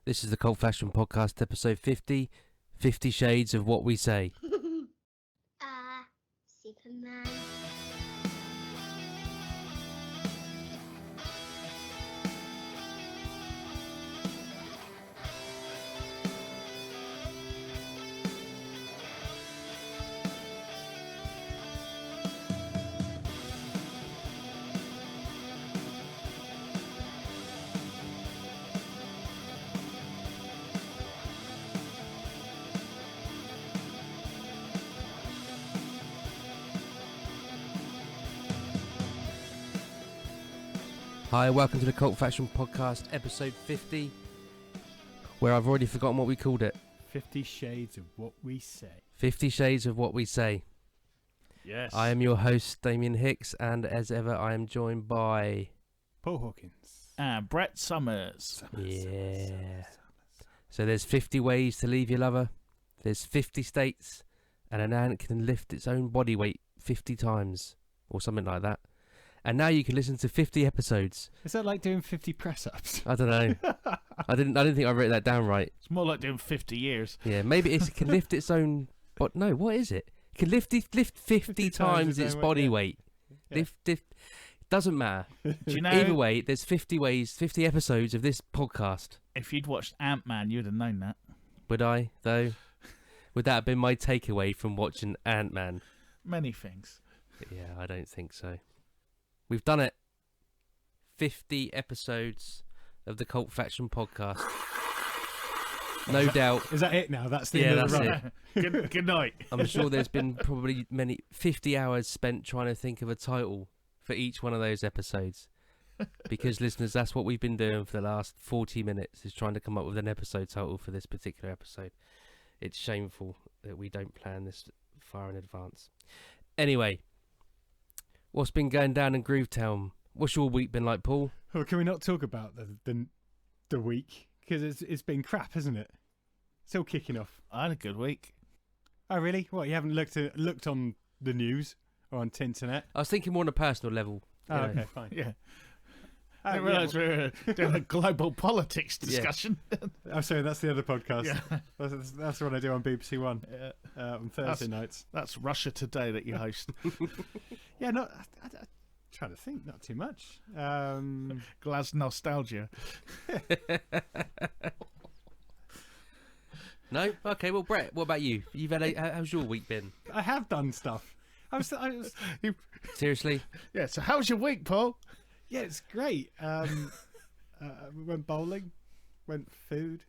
This is the Cult Fashion Podcast, episode 50, 50 Shades of What We Say. Superman. Hi, welcome to the Cult Fashion Podcast, episode 50, where I've already forgotten what we called it. 50 Shades of What We Say. 50 Shades of What We Say. Yes. I am your host, Damien Hicks, and as ever, I am joined by... Paul Hawkins. And Brett Summers. So there's 50 ways to leave your lover, there's 50 states, and an ant can lift its own body weight 50 times, or something like that. And now you can listen to 50 episodes. Is that like doing 50 press-ups? I don't know. I didn't think I wrote that down right. It's more like doing 50 years. Yeah, maybe it can lift its own... But no, what is it? It can lift 50 times its body weight. Yeah. Lift. Doesn't matter. Do you know? Either way, there's 50 episodes of this podcast. If you'd watched Ant-Man, you'd have known that. Would I, though? Would that have been my takeaway from watching Ant-Man? Many things. Yeah, I don't think so. We've done it. 50 episodes of the Cult Faction Podcast. No doubt. Is that it now? That's the end of the run. Good night. I'm sure there's been probably 50 hours spent trying to think of a title for each one of those episodes. Because, listeners, that's what we've been doing for the last 40 minutes, is trying to come up with an episode title for this particular episode. It's shameful that we don't plan this far in advance. Anyway, what's been going down in Groovetown? What's your week been like, Paul? Well, can we not talk about the week? Because it's been crap, hasn't it? Still kicking off. I had a good week. Oh, really? What, you haven't looked on the news or on Tinternet? I was thinking more on a personal level. Oh, okay, fine. Yeah. I didn't realise we were doing a global politics discussion. I'm sorry, that's the other podcast. Yeah. That's what I do on BBC One on Thursday nights. That's Russia Today that you host. Yeah, I'm trying to think, not too much. Glas nostalgia. No? Okay, well, Brett, what about you? How's your week been? I have done stuff. I was Seriously? Yeah, so how's your week, Paul? Yeah, it's great. We went bowling, went food,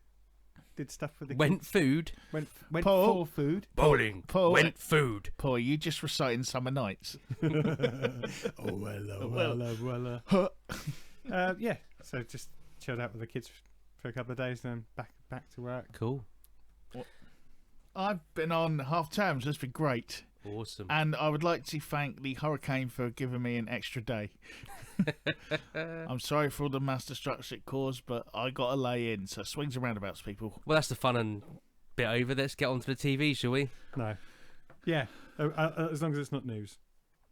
did stuff with the kids. Went Paul. for food. Bowling. Paul. Went food. Paul, you just reciting Summer Nights. Yeah, so just chilled out with the kids for a couple of days, then back to work. Cool. I've been on half term, so it's been great. Awesome. And I would like to thank the hurricane for giving me an extra day. I'm sorry for all the mass destruction it caused, but I got to lay in. So swings and roundabouts, people. Well, that's the fun and bit over. Let's get on to the TV, shall we? No. Yeah, as long as it's not news.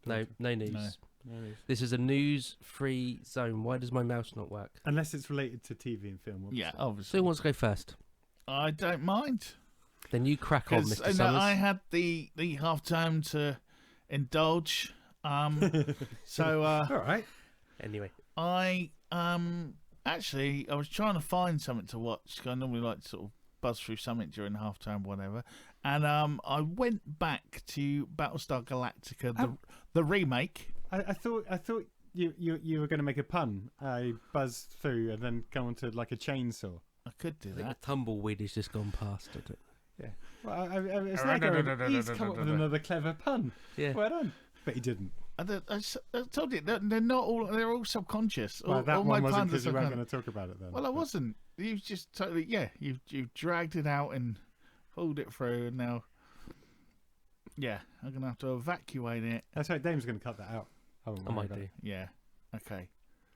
No news. No news. This is a news-free zone. Why does my mouse not work? Unless it's related to TV and film. Obviously. Yeah, obviously. So who wants to go first? I don't mind. Then you crack on, Mr. Summers. I had the half time to indulge. So all right. Anyway, I actually I was trying to find something to watch, 'cause I normally like to sort of buzz through something during half time, whatever. And I went back to Battlestar Galactica, the remake. I thought you were going to make a pun. I buzzed through and then go on to like a chainsaw. I could do I think that. the tumbleweed has just gone past it. Yeah. Well, it's like he's come up with another clever pun. Yeah. Well done. But he didn't. I told you they're not all. They're all subconscious. Well, that all one my wasn't puns because you are weren't going to talk about it then. Well, I wasn't. You've just totally, you've dragged it out and pulled it through, and now, I'm going to have to evacuate it. That's right, Dame's going to cut that out. I might do. Yeah, okay.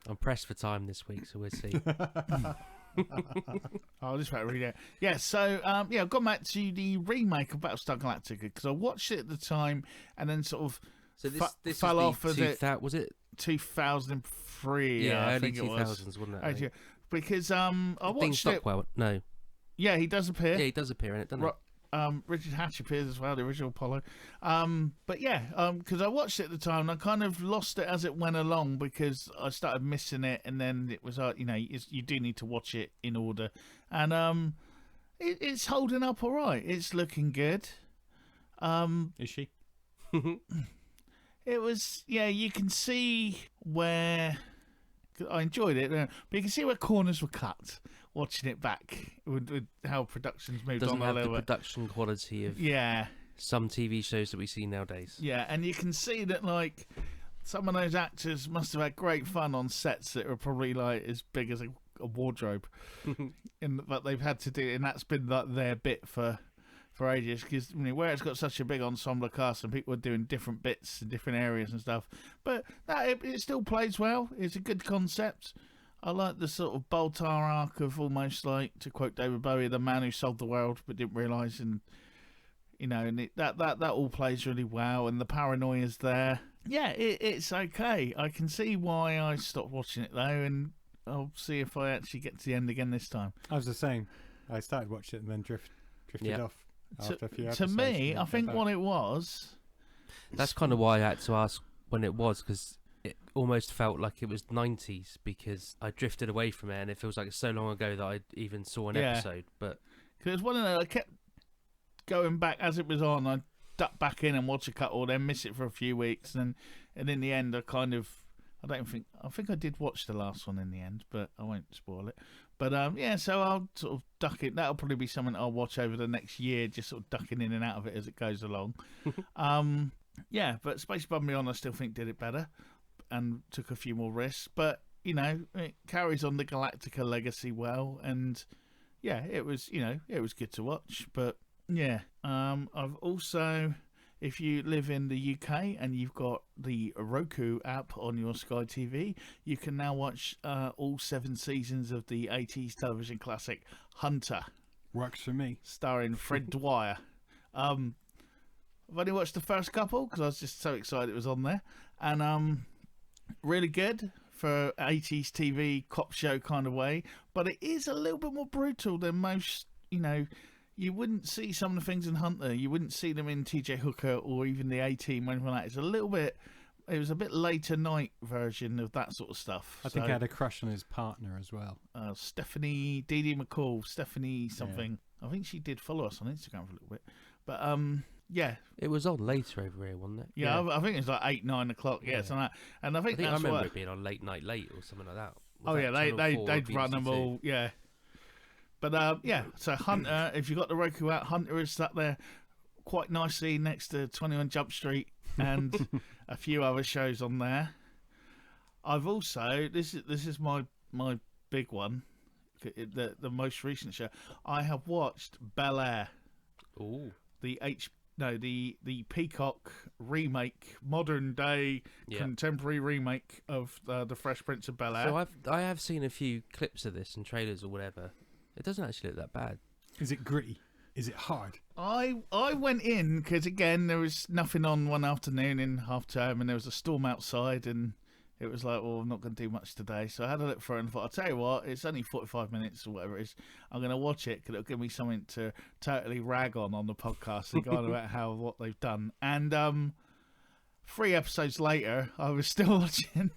I'm pressed for time this week, so we'll see. I'll just about read it. Yeah, so, I got back to the remake of Battlestar Galactica, because I watched it at the time, and then sort of this fell off was it 2003. Yeah, I early think it was. 2000s, wasn't it? I think? because I Dean watched it. Stockwell. No. Yeah, he does appear. Yeah, he does appear in it, doesn't he? Richard Hatch appears as well, the original Apollo. But yeah, because I watched it at the time and I kind of lost it as it went along because I started missing it, and then it was you do need to watch it in order, and it's holding up all right. It's looking good. Is she? It was, yeah. You can see where I enjoyed it, but you can see where corners were cut. Watching it back with how productions moved Doesn't on have a the little bit. production quality of some TV shows that we see nowadays. Yeah, and you can see that like some of those actors must have had great fun on sets that were probably like as big as a wardrobe, but they've had to do, and that's been like their bit for ages. Because where it's got such a big ensemble cast and people are doing different bits in different areas and stuff, but it still plays well. It's a good concept. I like the sort of Baltar arc of almost like, to quote David Bowie, the man who sold the world but didn't realise, and that all plays really well, and the paranoia's there. Yeah, it's okay. I can see why I stopped watching it though, and I'll see if I actually get to the end again this time. I was the same. I started watching it and then drifted off after a few episodes. To me, I think what it was. That's kind of why I had to ask when it was, because it almost felt like it was 90s, because I drifted away from it and it feels like it's so long ago that I even saw an episode. But because one of the, I kept going back as it was on. I duck back in and watch a couple, then miss it for a few weeks, and in the end, I think I did watch the last one in the end, but I won't spoil it. But so I'll sort of duck it. That'll probably be something I'll watch over the next year, just sort of ducking in and out of it as it goes along. But Space Beyond I still think did it better and took a few more risks, but it carries on the Galactica legacy well, and it was good to watch. But I've also, if you live in the UK and you've got the Roku app on your Sky TV, you can now watch all 7 seasons of the 80s television classic Hunter. Works for me. Starring Fred Dwyer. I've only watched the first couple because I was just so excited it was on there, and really good for 80s TV cop show kind of way, but it is a little bit more brutal than most. You wouldn't see some of the things in Hunter. You wouldn't see them in TJ Hooker or even the A-Team or anything like that. It was a bit later night version of that sort of stuff. I think I had a crush on his partner as well. Stephanie, Dee McCall, Stephanie something. Yeah. I think she did follow us on Instagram for a little bit. But, it was on later over here, wasn't it? Yeah, I think it was like 8, 9 o'clock. Yeah, something like that. And I think I remember it being on Late Night Late or something like that. They'd run them all, yeah. But so Hunter, if you've got the Roku out, Hunter is sat there quite nicely next to 21 Jump Street and a few other shows on there. I've also, this is my big one, the most recent show. I have watched Bel Air. Ooh. The Peacock remake, modern day contemporary remake of the Fresh Prince of Bel Air. So I have seen a few clips of this and trailers or whatever. It doesn't actually look that bad. Is it gritty? Is it hard? I went in because, again, there was nothing on one afternoon in half term, and there was a storm outside, and it was like, well, I'm not going to do much today. So I had a look for it and thought, I'll tell you what, it's only 45 minutes or whatever it is. I'm going to watch it because it'll give me something to totally rag on the podcast and go on about what they've done. And 3 episodes later, I was still watching.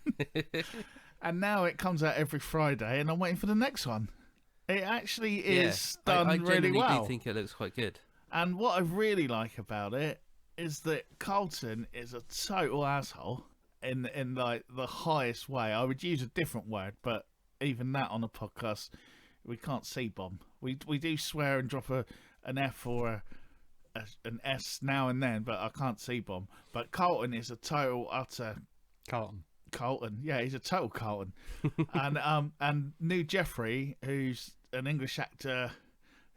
And now it comes out every Friday, and I'm waiting for the next one. It actually is done really well. I genuinely do think it looks quite good. And what I really like about it is that Carlton is a total asshole in like the highest way. I would use a different word, but even that on a podcast, we can't C-bomb. We do swear and drop an F or an S now and then, but I can't C-bomb. But Carlton is a total utter Carlton, yeah, he's a total Carlton. And New Jeffrey, who's an English actor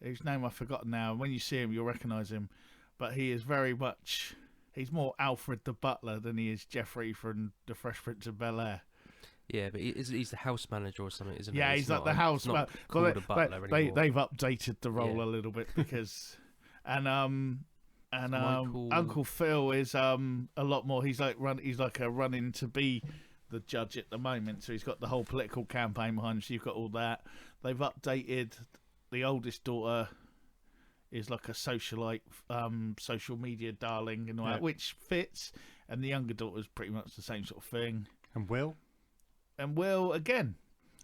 whose name I've forgotten now, and when you see him you'll recognise him, but he is very much, he's more Alfred the Butler than he is Jeffrey from the Fresh Prince of Bel Air. Yeah, but he's the house manager or something, isn't he? Yeah, he's like the house manager. They've updated the role a little bit because Uncle Phil is a lot more. He's like a running to be the judge at the moment, so he's got the whole political campaign behind him. So you've got all that. They've updated the oldest daughter is like a socialite, social media darling and all that, which fits. And the younger daughter's pretty much the same sort of thing. And Will again,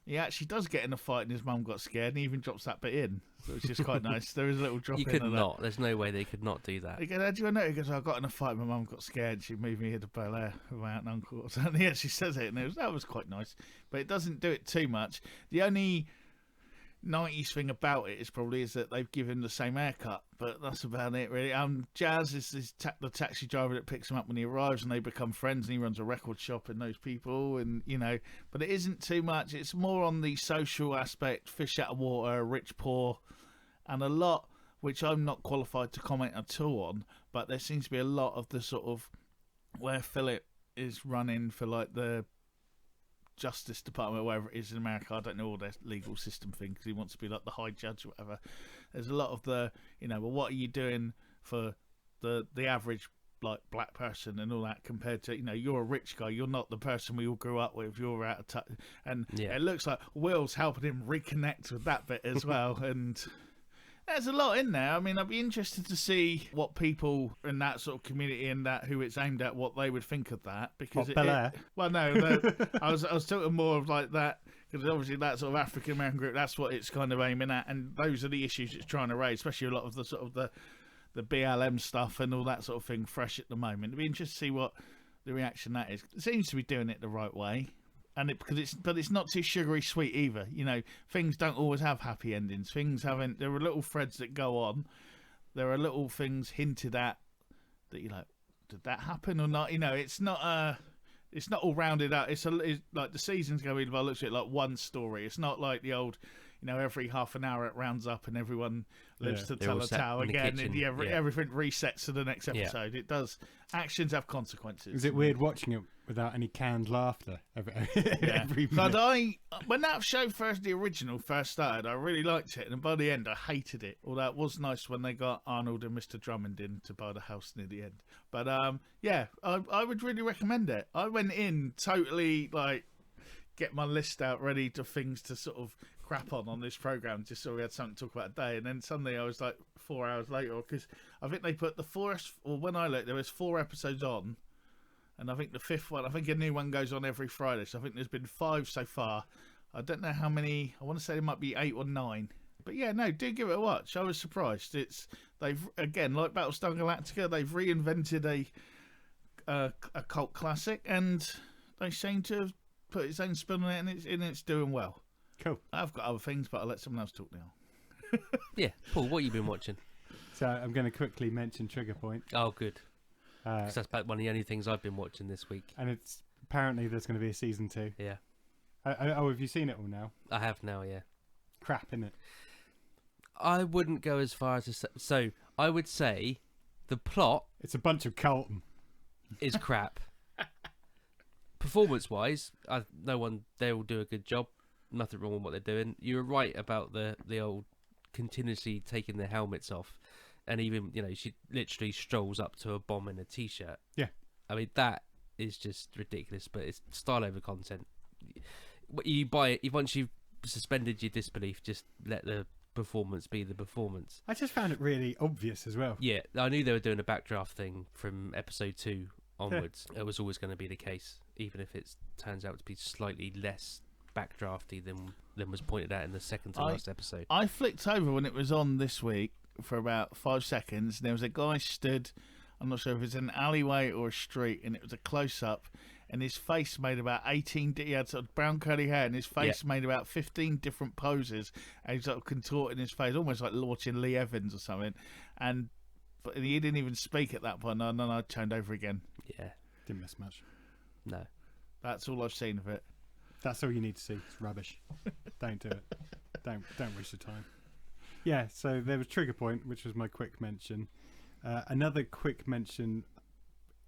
he actually does get in a fight, and his mum got scared, and he even drops that bit in, so it's just quite nice. There is a little drop. You in could of not. That. There's no way they could not do that. He goes, "How do you know?" He goes, "I got in a fight. My mum got scared. She moved me here to Bel Air with my aunt and uncle." Or something. He actually says it, and that was quite nice. But it doesn't do it too much. The only 90s thing about it is that they've given him the same haircut, but that's about it really. Jazz is the taxi driver that picks him up when he arrives, and they become friends, and he runs a record shop and knows people, and but it isn't too much. It's more on the social aspect, fish out of water, rich, poor, and a lot which I'm not qualified to comment at all on, but there seems to be a lot of the sort of where Philip is running for like the Justice Department or wherever it is in America. I don't know all their legal system thing, because he wants to be like the high judge or whatever. There's a lot of the, well, what are you doing for the average like black person and all that, compared to, you're a rich guy, you're not the person we all grew up with, you're out of touch. And it looks like Will's helping him reconnect with that bit as well. And there's a lot in there. I mean, I'd be interested to see what people in that sort of community and that who it's aimed at, what they would think of that. Because Bel Air? Well, no, I was talking more of like that, because obviously that sort of African American group, that's what it's kind of aiming at, and those are the issues it's trying to raise, especially a lot of the sort of the BLM stuff and all that sort of thing fresh at the moment. It'd be interesting to see what the reaction that is. It seems to be doing it the right way. But it's not too sugary sweet either. Things don't always have happy endings. Things haven't. There are little threads that go on. There are little things hinted at that you're like, did that happen or not? It's not all rounded out. It's like the seasons go in. By the looks of it, like one story. It's not like the old, every half an hour it rounds up and everyone lives to tell a tale again, and everything resets to the next episode. It does. Actions have consequences. Is it weird watching it without any canned laughter every minute? But when that show the original first started, I really liked it, and by the end I hated it. Although it was nice when they got Arnold and Mr. Drummond in to buy the house near the end. But I would really recommend it. I went in totally like get my list out ready to things to sort of crap on this program, just so we had something to talk about a day, and then suddenly I was like 4 hours later, because I think they put when I looked, there was 4 episodes on, and I think the 5th one, I think a new one goes on every Friday, so I think there's been 5 so far. I don't know how many. I want to say there might be 8 or 9, but do give it a watch. I was surprised. They've again, like Battlestar Galactica, they've reinvented a cult classic, and they seem to have put its own spin on it, and it's doing well. Cool. I've got other things, but I'll let someone else talk now. Yeah, Paul, what have you been watching? So I'm going to quickly mention Trigger Point. Oh, good. Because that's about one of the only things I've been watching this week. And it's apparently there's going to be a season 2. Yeah. Have you seen it all now? I have now, yeah. Crap, innit? I wouldn't go as far as to say... So, I would say the plot... It's a bunch of Colton. ...is crap. Performance-wise, they will do a good job. Nothing wrong with what they're doing. You were right about the old continuously taking their helmets off, and even she literally strolls up to a bomb in a t-shirt. Yeah, I mean that is just ridiculous, but it's style over content. You buy it once you've suspended your disbelief. Just let the performance be the performance. I just found it really obvious as well. Yeah, I knew they were doing a backdraft thing from episode 2 onwards. It was always going to be the case, even if it turns out to be slightly less backdrafty than was pointed out in the second to last episode. I flicked over when it was on this week for about 5 seconds. There was a guy stood, I'm not sure if it's an alleyway or a street, and it was a close-up, and his face made about 18, he had sort of brown curly hair, and his face made about 15 different poses, and he's sort of contorting his face, almost like watching Lee Evans or something, but he didn't even speak at that point, and then I turned over again. Yeah. Didn't miss much. No. That's all I've seen of it. That's all you need to see. It's rubbish. Don't do it. Don't waste your time. Yeah, so there was Trigger Point, which was my quick mention. Another quick mention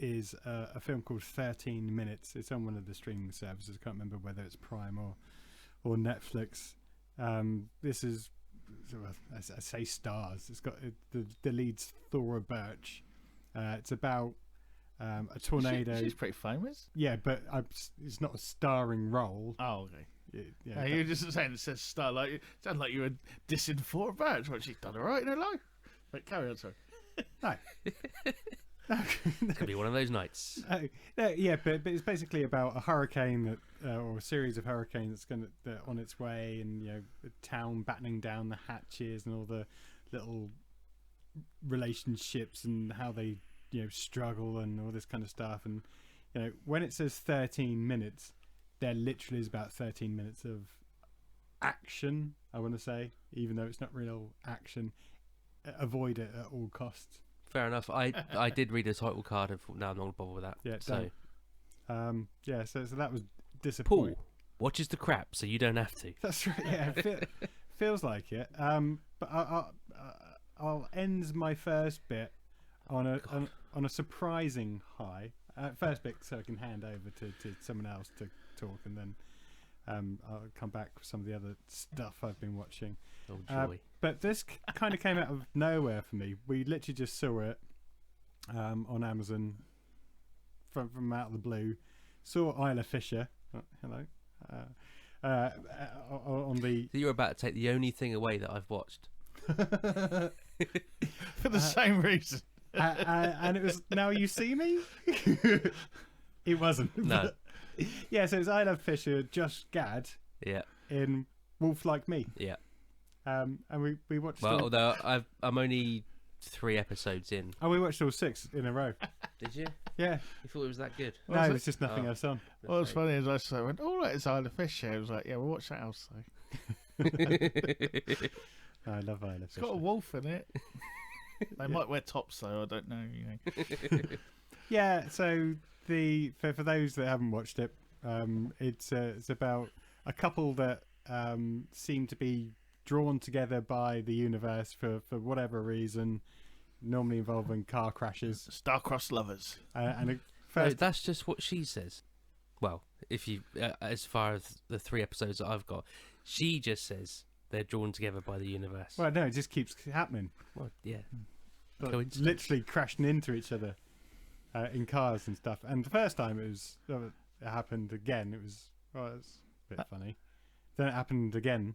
is a film called 13 Minutes. It's on one of the streaming services. I can't remember whether it's Prime or Netflix. This is, I say stars. It's got the lead's Thora Birch. It's about a tornado. She's pretty famous. Yeah, but it's not a starring role. Oh, okay. Yeah, You were just saying it says star, like it sounded like you were dissing for about what she's done all right in her life. But carry on, sorry. No. No. It's gonna be one of those nights. No, yeah, but it's basically about a hurricane or a series of hurricanes that's on its way, and the town battening down the hatches and all the little relationships and how they struggle and all this kind of stuff. And when it says 13 minutes, there literally is about 13 minutes of action, I want to say, even though it's not real action. Avoid it at all costs. Fair enough. I did read a title card and thought, no, I'm not going to bother with that. Yeah, so so that was disappointing. Paul watches the crap so you don't have to. That's right. Yeah, feels like it. But I'll end my first bit on a surprising high. First bit, so I can hand over to someone else to talk, and then I'll come back with some of the other stuff I've been watching. Oh joy! But this kind of came out of nowhere for me. We literally just saw it on Amazon from out of the blue. Saw Isla Fisher. Oh, hello. On the. So you're about to take the only thing away that I've watched. For the same reason. And it was Now You See Me. It wasn't. No. Yeah, so it's Isla Fisher, Josh Gad. Yeah. In Wolf Like Me. Yeah. And we watched. Well, although I'm only 3 episodes in. Oh, we watched all 6 in a row. Did you? Yeah. You thought it was that good? No, there's just nothing else on. What was funny is I went, all right, it's Isla Fisher. I was like, yeah, we'll watch that else. So. I love Isla Fisher. It's got a wolf in it. They might wear tops though. I don't know. Yeah. So for those that haven't watched it, it's about a couple that seem to be drawn together by the universe for whatever reason, normally involving car crashes. Starcrossed Lovers. And No, that's just what she says. Well, if you as far as the 3 episodes that I've got, she just says they're drawn together by the universe. Well, no, it just keeps happening. Well, yeah. Literally crashing into each other in cars and stuff. And the first time it happened again, it was a bit funny. Then it happened again.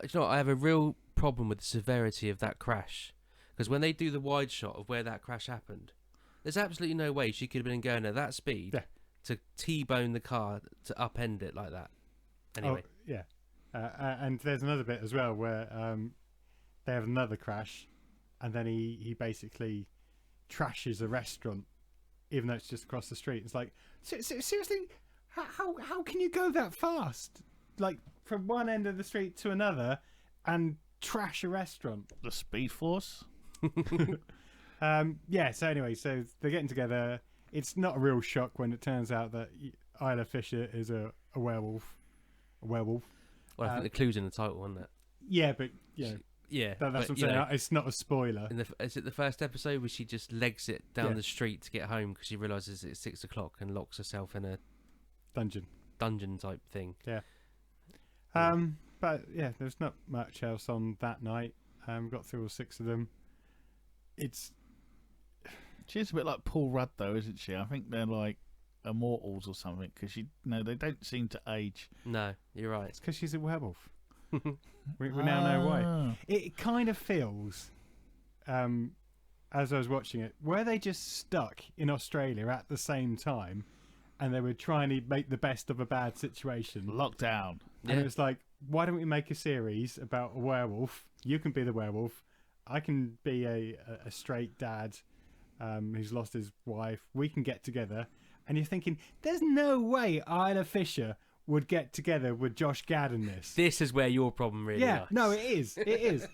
You know what, I have a real problem with the severity of that crash, because when they do the wide shot of where that crash happened, there's absolutely no way she could have been going at that speed to T-bone the car to upend it like that. Anyway. Oh, yeah. And there's another bit as well where they have another crash, and then he basically trashes a restaurant, even though it's just across the street. It's like, seriously, how can you go that fast? Like, from one end of the street to another and trash a restaurant. The Speed Force. Yeah, so anyway, so they're getting together. It's not a real shock when it turns out that Isla Fisher is a werewolf. Well, I think the clue's in the title, wasn't it? Yeah, but yeah, that's what I'm saying. It's not a spoiler. Is it the first episode where she just legs it down Yeah. the street to get home because she realises it's 6 o'clock and locks herself in a Dungeon type thing? Yeah. But yeah, there's not much else on that night. Got through all 6 of them. She's a bit like Paul Rudd, though, isn't she? I think they're like immortals or something, because they don't seem to age. No, you're right. It's because she's a werewolf. we now know why. It kind of feels, as I was watching it, were they just stuck in Australia at the same time, and they were trying to make the best of a bad situation. Lockdown. And it was like, why don't we make a series about a werewolf? You can be the werewolf. I can be a straight dad who's lost his wife. We can get together. And you're thinking, there's no way Isla Fisher would get together with Josh Gad in this. This is where your problem really lies. No, it is. It is.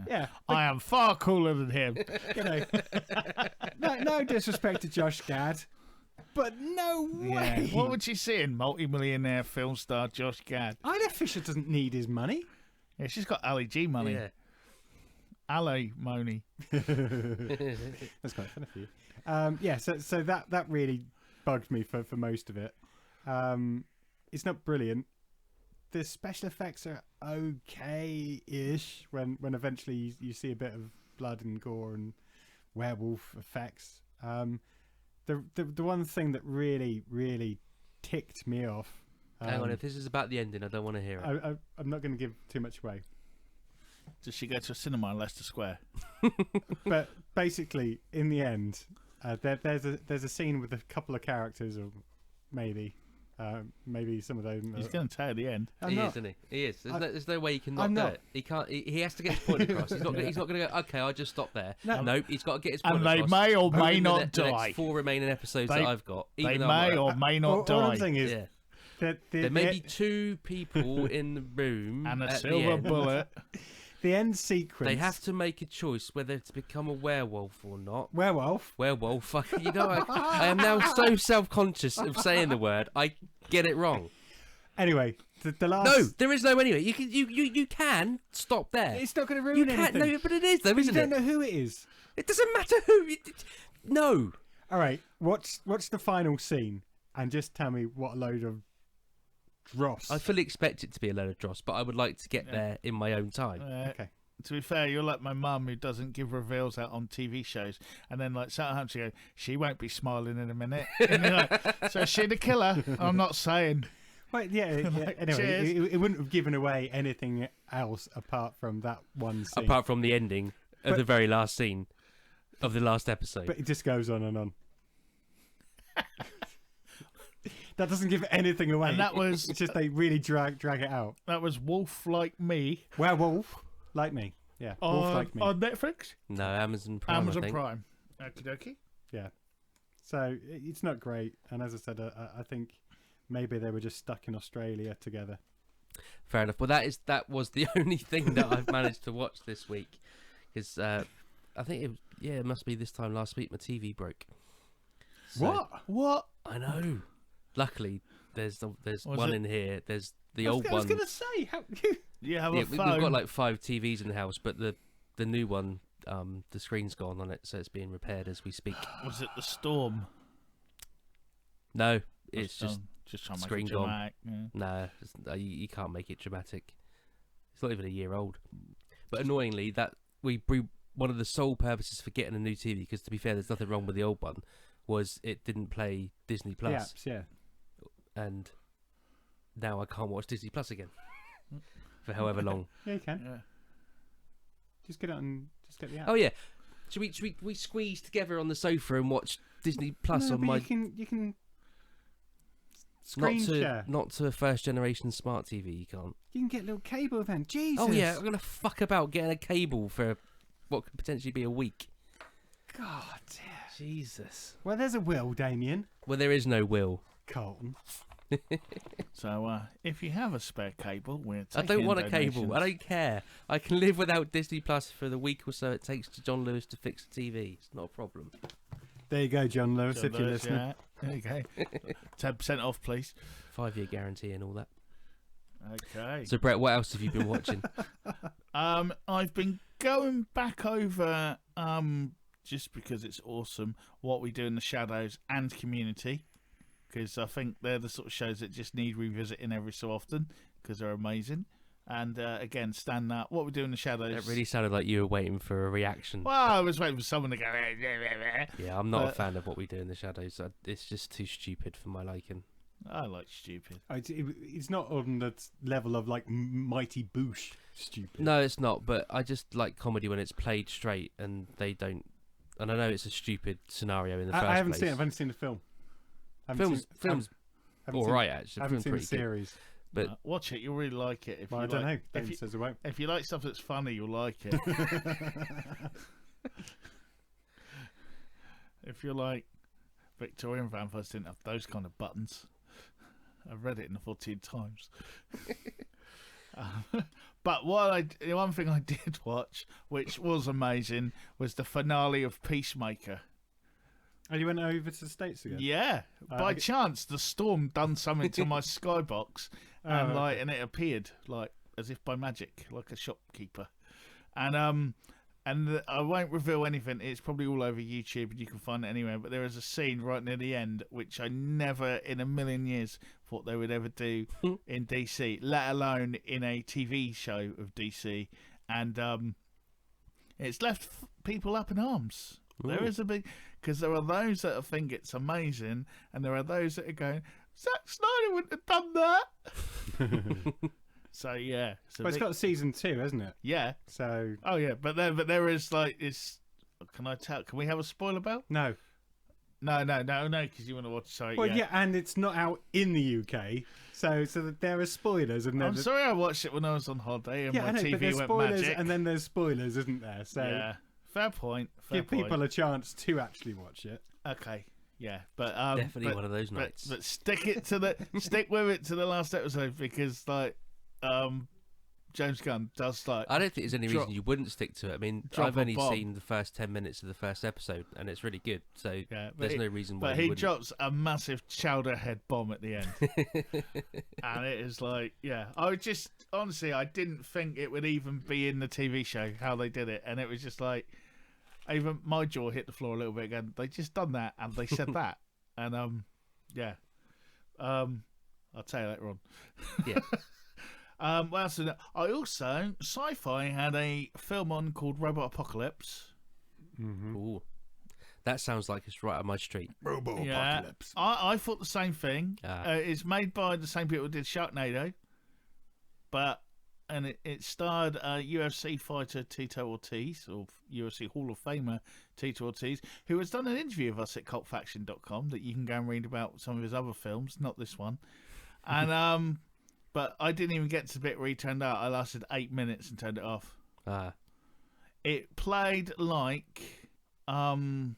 Yeah. I am far cooler than him. No disrespect to Josh Gad, but no way. What would you see in multi-millionaire film star Josh Gad? Isla Fisher doesn't need his money. Yeah, she's got Ali G money. Yeah. Ali Moni. That's quite funny for you. So that really bugged me for most of it. It's not brilliant. The special effects are okay-ish when eventually you see a bit of blood and gore and werewolf effects. the one thing that really ticked me off. Hang on, if this is about the ending, I don't want to hear it. I'm not going to give too much away. Does she go to a cinema in Leicester Square? But basically, in the end, there's a scene with a couple of characters, or maybe some of those. He's going to tell you the end. He is, isn't he? He is. There's no way he can not do it. He can't. He has to get his point across. He's not going to go. Okay, I'll just stop there. No, he's got to get his point across. And they may or may not the die. next 4 remaining episodes that I've got. They may or may not die. All I'm saying is, there may be 2 people in the room and a at silver the bullet. The end sequence. They have to make a choice whether to become a werewolf or not. Werewolf. You know, I am now so self-conscious of saying the word. I get it wrong. Anyway, the last. No, there is no anyway. You can stop there. It's not going to ruin anything. No, but it is though, isn't it? You don't know who it is. It doesn't matter who. No. All right, watch the final scene and just tell me what a load of dross. I fully expect it to be a load of dross, but I would like to get there in my own time. Okay. To be fair, you're like my mum who doesn't give reveals out on TV shows, and then like sometimes she goes, "She won't be smiling in a minute." And you're like, so is she the killer? I'm not saying. Well, yeah. Like, anyway, it wouldn't have given away anything else apart from that one scene. Apart from the ending of the very last scene of the last episode. But it just goes on and on. That doesn't give anything away. And that was it's just they really drag it out. That was Wolf Like Me. Werewolf like me. Yeah. Wolf like me. On Netflix? No, Amazon Prime. Amazon Prime. Okie dokie. Yeah. So it's not great, and as I said, I think maybe they were just stuck in Australia together. Fair enough. Well, that was the only thing that I've managed to watch this week, because I think it must be this time last week my TV broke. So, What? I know. Luckily, there's Was one it? in here. There's the old one. I was going to say, how you... You have Yeah, a we've phone. got like 5 TVs in the house, but the new one, the screen's gone on it, so it's being repaired as we speak. Was it the storm? No, it's just trying to screen make it gone. dramatic. Yeah. no, you can't make it dramatic. It's not even a year old. But annoyingly, that we one of the sole purposes for getting a new TV, because to be fair, there's nothing wrong with the old one, was it didn't play Disney Plus. The apps, yeah. And now I can't watch Disney Plus again for however long. Yeah, you can. Yeah. Just get it on. Just get the app. Oh yeah, should we squeeze together on the sofa and watch Disney Plus no, on but my? You can screen share. Not to a first generation smart TV. You can't. You can get a little cable then. Jesus. Oh yeah, I'm gonna fuck about getting a cable for what could potentially be a week. God damn. Jesus. Well, there's a will, Damien. Well, there is no will. Carlton. So, if you have a spare cable, we're I taking don't want a donations. cable. I don't care. I can live without Disney Plus for the week or so it takes to John Lewis to fix the TV. It's not a problem. There you go, John Lewis, John if you're Lewis, listening. yeah. There you go. 10% off, please. 5-year guarantee and all that. Okay. So Brett, what else have you been watching? I've been going back over, just because it's awesome, What We Do in the Shadows and Community, because I think they're the sort of shows that just need revisiting every so often because they're amazing. And again, stand that What We Do in the Shadows. It really sounded like you were waiting for a reaction. Well, I was waiting for someone to go. Yeah, I'm not a fan of What We Do in the Shadows. It's just too stupid for my liking. I like stupid. It's not on the level of like Mighty Boosh stupid. No, it's not. But I just like comedy when it's played straight and they don't. And I know it's a stupid scenario in the first place. I haven't seen it. I haven't seen the film. Film's all right, actually. I haven't seen the Film's pretty good. series. But Watch it, you'll really like it. If Well, you I don't know. like, if David you, says it won't. if you like stuff that's funny, you'll like it. If you're like Victorian vampires didn't have those kind of buttons. I've read it in the 14 times. But the one thing I did watch, which was amazing, was the finale of Peacemaker. Oh, you went over to the States again? Yeah, by chance, the storm done something to my skybox, and okay. and it appeared like as if by magic, like a shopkeeper, and I won't reveal anything. It's probably all over YouTube, and you can find it anywhere. But there is a scene right near the end which I never in a million years thought they would ever do in DC, let alone in a TV show of DC, and it's left people up in arms There is a big, because there are those that think it's amazing, and there are those that are going, Zack Snyder wouldn't have done that. So yeah, It's got season 2, hasn't it? Yeah. So but there is like it's. Can I tell? Can we have a spoiler bell? no. No, because you want to watch. Sorry. Well, yeah, and it's not out in the UK, so that there are spoilers. And I'm sorry, I watched it when I was on holiday and yeah, my I know, but TV there's went spoilers, magic. and then there's spoilers, isn't there? So Yeah, fair point. give people a chance to actually watch it. Okay, yeah, but Definitely one of those nights. But stick with it to the last episode, because like James Gunn does like. I don't think there's any reason you wouldn't stick to it. I mean, drop I've a only bomb. seen the first 10 minutes of the first episode, and it's really good. So Yeah, there's no reason why. But you he wouldn't. drops a massive chowder head bomb at the end, and it is like, yeah. I just honestly, I didn't think it would even be in the TV show how they did it, and it was just like, even my jaw hit the floor a little bit again. They just done that, and they said that, and yeah. I'll tell you later on. Yeah. Well, so I also Sci-Fi had a film on called Robot Apocalypse. Mm-hmm. Ooh. That sounds like it's right up my street. Apocalypse. I thought the same thing. Ah. It's made by the same people who did Sharknado, and it starred UFC fighter Tito Ortiz, or UFC Hall of Famer Tito Ortiz, who has done an interview with us at cultfaction.com that you can go and read about some of his other films, not this one. And but I didn't even get to the bit where he turned out. I lasted 8 minutes and turned it off. Ah. It played like the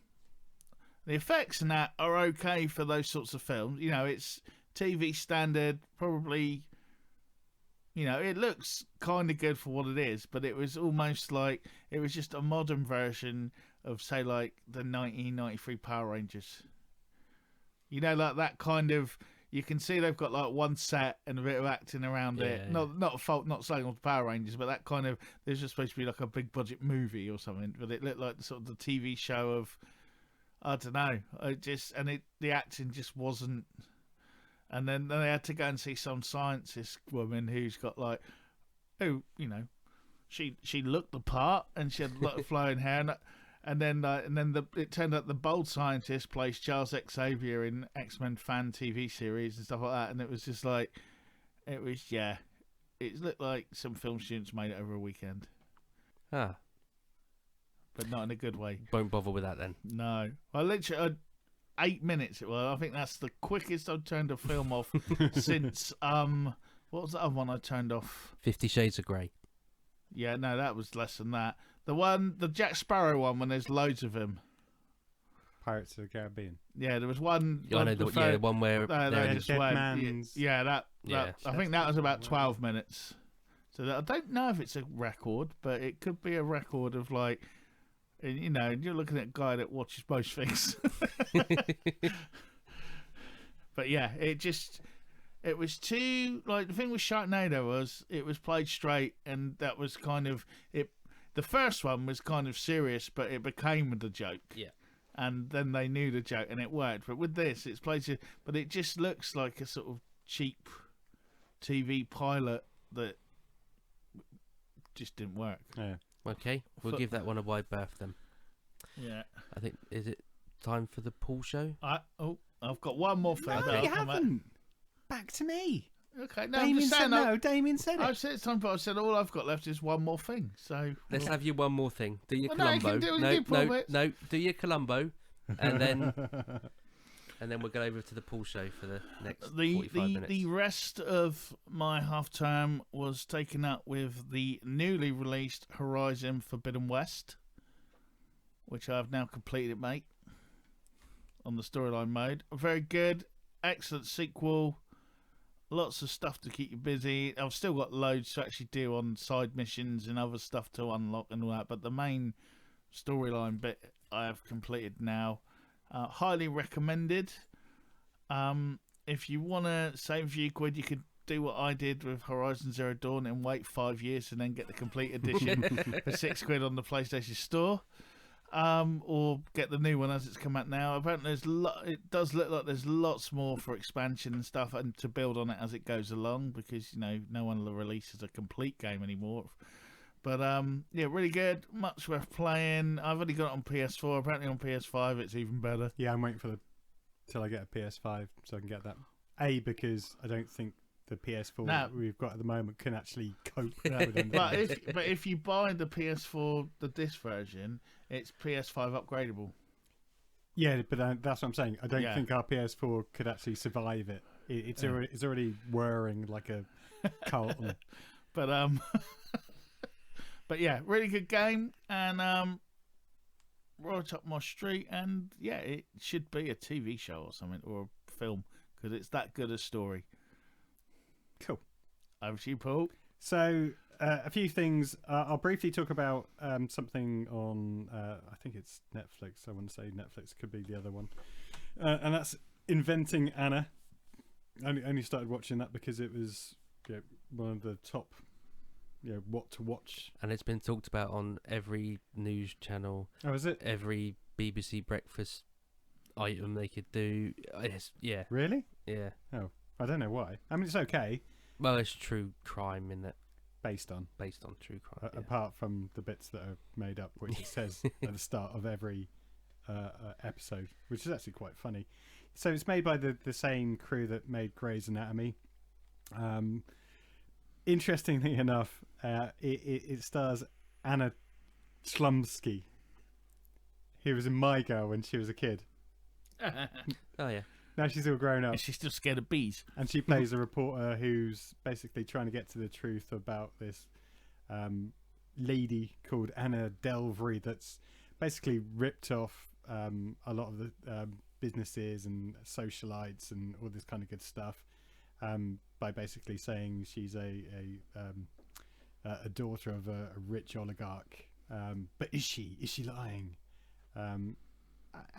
effects in that are okay for those sorts of films. You know, it's TV standard, probably. You know, it looks kind of good for what it is, but it was almost like it was just a modern version of, say, like the 1993 Power Rangers. You know, like that kind of. You can see they've got like one set and a bit of acting around it. Yeah. Not a fault, not saying on Power Rangers, but that kind of, there's just supposed to be like a big budget movie or something. But it looked like sort of the TV show of, I don't know. The acting just wasn't. And then they had to go and see some scientist woman who's got like, you know, she looked the part and she had a lot of flowing hair. And then it turned out the bold scientist plays Charles Xavier in X-Men fan TV series and stuff like that. And it was just like, it looked like some film students made it over a weekend, Ah. but not in a good way. Won't bother with that then. No, I literally 8 minutes. It was. I think that's the quickest I've turned a film off since what was the other one I turned off? 50 Shades of Grey. Yeah, no, that was less than that. The Jack Sparrow one, when there's loads of him. Pirates of the Caribbean. Yeah, there was one. I know the one where they're in Dead Man's. that Yeah. I think that was about 12 minutes. So I don't know if it's a record, but it could be a record of like, you know, you're looking at a guy that watches most things. But yeah, it was too, like, the thing with Sharknado was it was played straight, and that was kind of it. The first one was kind of serious, but it became the joke. Yeah. And then they knew the joke, and it worked. But with this, it's played, but it just looks like a sort of cheap TV pilot that just didn't work. Yeah. Okay, we'll give that one a wide berth then. Yeah. I think, is it time for the pool show? I've got one more thing. No, that you I'll come back- haven't. Back to me. Okay, no, I'm Damien just said saying. no. Damien said I it. said it's time, but I said all I've got left is one more thing. So Let's have you one more thing. Do your Well, no, you Columbo. can do Paul bits. No, do your Columbo, and then we'll go over to the pool show for the next 45 minutes. the rest of my half term was taken up with the newly released Horizon Forbidden West, which I have now completed, mate, on the storyline mode. Very good, excellent sequel. Lots of stuff to keep you busy. I've still got loads to actually do on side missions and other stuff to unlock and all that, but the main storyline bit I have completed now. Highly recommended. If you want to save a few quid, you could do what I did with Horizon Zero Dawn and wait 5 years and then get the complete edition for £6 on the PlayStation Store. Or get the new one as it's come out now. Apparently, it does look like there's lots more for expansion and stuff, and to build on it as it goes along, because, you know, no one releases a complete game anymore. But yeah, really good. Much worth playing. I've already got it on PS4. Apparently on PS5 it's even better. Yeah, I'm waiting till I get a PS5 so I can get that. Because I don't think the PS4 we've got at the moment can actually cope with it. But if you buy the PS4, the disc version, it's PS5 upgradable. Yeah, but that's what I'm saying. I don't think our PS4 could actually survive it. It's already whirring like a Carlton. But but yeah, really good game, and right up my street. And yeah, it should be a TV show or something, or a film, because it's that good a story. Cool. Over to you, Paul. So a few things. I'll briefly talk about something on. I think it's Netflix. I want to say Netflix, could be the other one, and that's Inventing Anna. I only started watching that because it was one of the top. What to watch. And it's been talked about on every news channel. Oh, is it? Every BBC breakfast item they could do. Yeah. Really? Yeah. Oh, I don't know why. I mean, it's okay. Well, it's true crime, isn't it? Based on true crime. Apart from the bits that are made up, which it says at the start of every episode, which is actually quite funny. So it's made by the same crew that made Grey's Anatomy. Interestingly enough, it stars Anna Chlumsky, who was in My Girl when she was a kid. Oh, yeah. Now she's all grown up. And she's still scared of bees. And she plays a reporter who's basically trying to get to the truth about this lady called Anna Delvey that's basically ripped off a lot of the businesses and socialites and all this kind of good stuff. By basically saying she's a daughter of a rich oligarch, but is she lying? And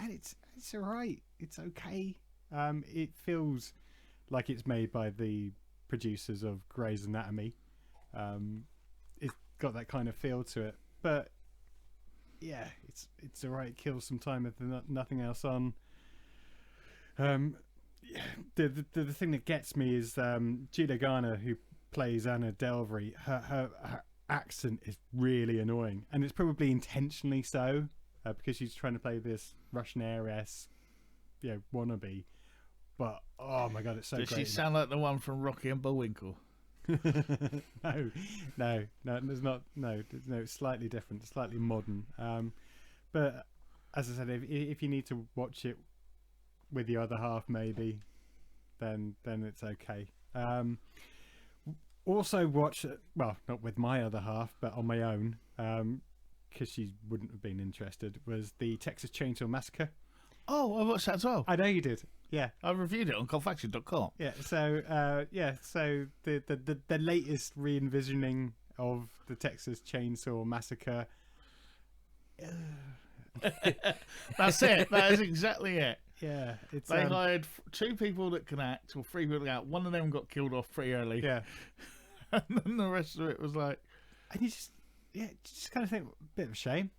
it's all right. It's okay. It feels like it's made by the producers of Grey's Anatomy. It's got that kind of feel to it, but yeah, it's all right. It kills some time with nothing else on. The thing that gets me is Julia Garner, who plays Anna Delvey. Her accent is really annoying, and it's probably intentionally so, because she's trying to play this Russian heiress, wannabe. But oh my god, it's so great. Does she sound like the one from Rocky and Bullwinkle? No, there's not. No, it's slightly different, slightly modern. But as I said, if you need to watch it with your other half, maybe, then it's okay. Also watch, well, not with my other half, but on my own, because she wouldn't have been interested, was the Texas Chainsaw Massacre. Oh, I watched that as well. I know you did. Yeah, I reviewed it on Colfaction.com. Yeah, so so the latest re-envisioning of the Texas Chainsaw Massacre. That's it. That is exactly it. Yeah, they hired two people that can act, or three people that can act. One of them got killed off pretty early. Yeah, and then the rest of it was like, and you just kind of think, a bit of a shame.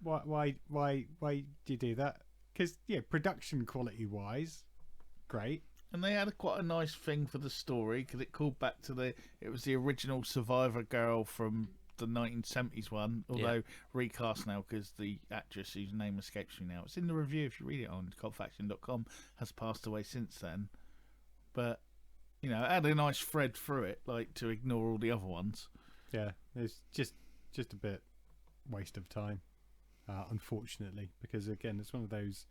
Why do you do that? Because production quality wise, great. And they had quite a nice thing for the story, because it called back to it was the original Survivor girl from the 1970s one, although recast now because the actress whose name escapes me now. It's in the review if you read it on Colfaction.com, has passed away since then. But it had a nice thread through it, like to ignore all the other ones. Yeah, it's just a bit waste of time, unfortunately, because again, it's one of those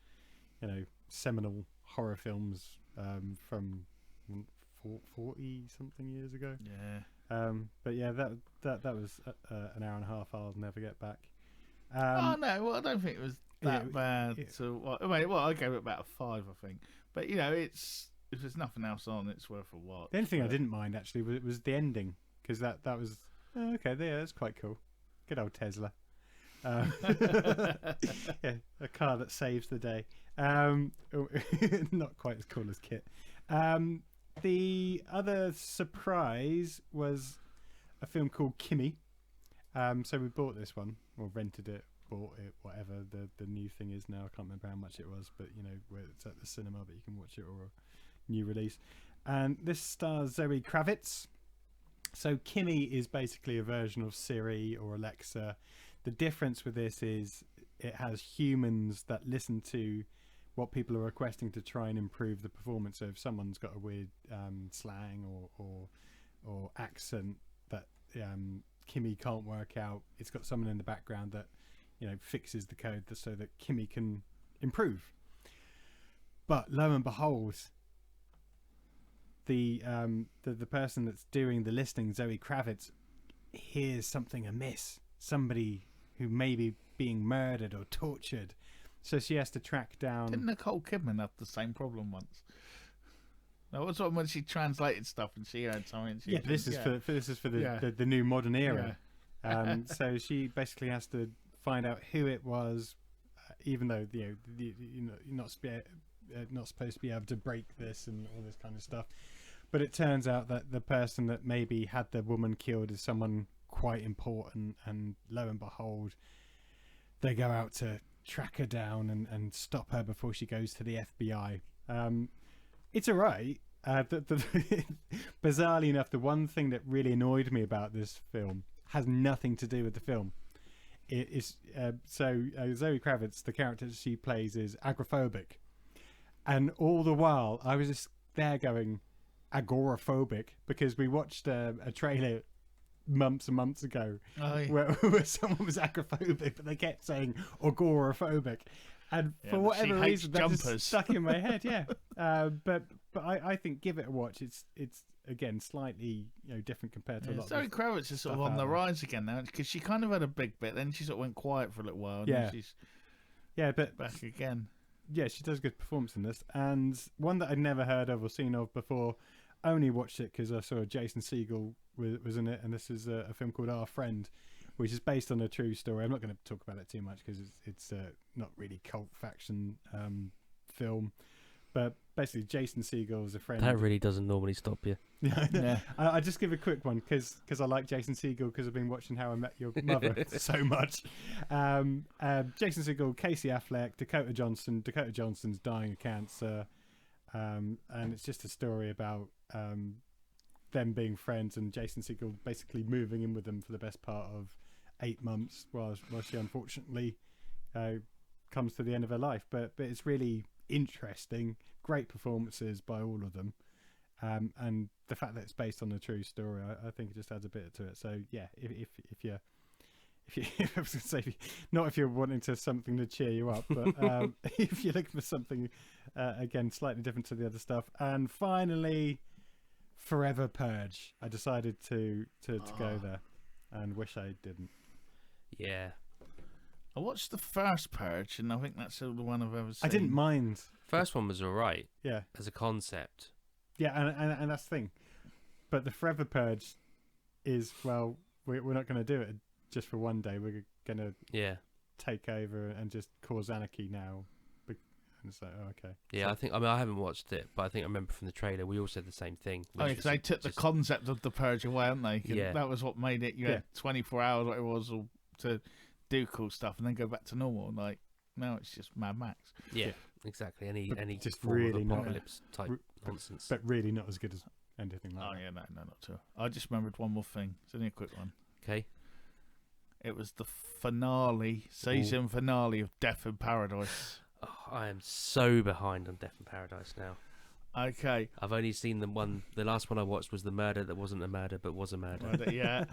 seminal horror films from 40 something years ago. Yeah. But yeah, that was an hour and a half I'll never get back. Oh no, well I don't think it was that bad. Yeah. So I gave it about a 5, I think. But it's if there's nothing else on, it's worth a watch. The only thing I didn't mind actually was the ending, because that was okay. Yeah, that's quite cool. Good old Tesla. Yeah, a car that saves the day. Not quite as cool as Kit. The other surprise was a film called Kimmy. So we bought this one, or rented it, bought it, whatever the new thing is now. I can't remember how much it was, but where it's at the cinema, but you can watch it, or a new release. And this stars Zoe Kravitz, So Kimmy is basically a version of Siri or Alexa. The difference with this is it has humans that listen to what people are requesting to try and improve the performance. So if someone's got a weird slang or accent that Kimmy can't work out, it's got someone in the background that fixes the code so that Kimmy can improve. But lo and behold, the person that's doing the listening, Zoe Kravitz, hears something amiss. Somebody who may be being murdered or tortured. So she has to track down. Didn't Nicole Kidman have the same problem once? No, what's when she translated stuff and she heard something? This is for the new modern era. Yeah. So she basically has to find out who it was, even though you're not supposed to be able to break this and all this kind of stuff. But it turns out that the person that maybe had the woman killed is someone quite important, and lo and behold, they go out to track her down and stop her before she goes to the FBI. It's alright. Bizarrely enough, the one thing that really annoyed me about this film has nothing to do with the film. It is Zoe Kravitz, the character she plays, is agoraphobic, and all the while I was just there going agoraphobic because we watched a trailer months and months ago where someone was agoraphobic, but they kept saying agoraphobic, and for whatever reason that just stuck in my head. But I think give it a watch. It's again slightly different compared to a lot. Zoe Kravitz is sort of on the rise again now because she kind of had a big bit, then she sort of went quiet for a little while, and then she's but back again. Yeah, she does a good performance in this, and one that I'd never heard of or seen of before. Only watched it because I saw Jason Segel was in it, and this is a film called Our Friend, which is based on a true story. I'm not going to talk about it too much because it's not really cult faction film, but basically Jason Segel is a friend. That really doesn't normally stop you. Yeah. I just give a quick one because I like Jason Segel because I've been watching How I Met Your Mother so much. Jason Segel, Casey Affleck, Dakota Johnson. Dakota Johnson's dying of cancer, and it's just a story about them being friends and Jason Segel basically moving in with them for the best part of 8 months while she unfortunately comes to the end of her life. But it's really interesting, great performances by all of them, and the fact that it's based on a true story, I think it just adds a bit to it. So yeah, if you I was gonna say, not if you're wanting to something to cheer you up, but if you're looking for something again slightly different to the other stuff. And finally, Forever Purge. I decided to go there, and wish I didn't. Yeah, I watched the first Purge, and I think that's the one I've ever seen. I didn't mind. First one was alright. Yeah, as a concept. Yeah, and that's the thing. But the Forever Purge is, well, we're not going to do it just for one day. We're going to take over and just cause anarchy now. And it's like, oh, okay. Yeah, so, I haven't watched it, but I think I remember from the trailer we all said the same thing. Oh, because they took the concept of the Purge away, haven't they? Yeah. That was what made it. You had 24 hours, what it was, to do cool stuff and then go back to normal. Like, now it's just Mad Max. Yeah, exactly. Any just form really of apocalypse type nonsense. But really not as good as anything like that. Oh, yeah, no, not too. I just remembered one more thing. It's only a quick one. Okay. It was the season finale of Death in Paradise. Oh, I am so behind on Death in Paradise now. Okay. I've only seen the last one I watched was the murder that wasn't a murder but was a murder. Yeah.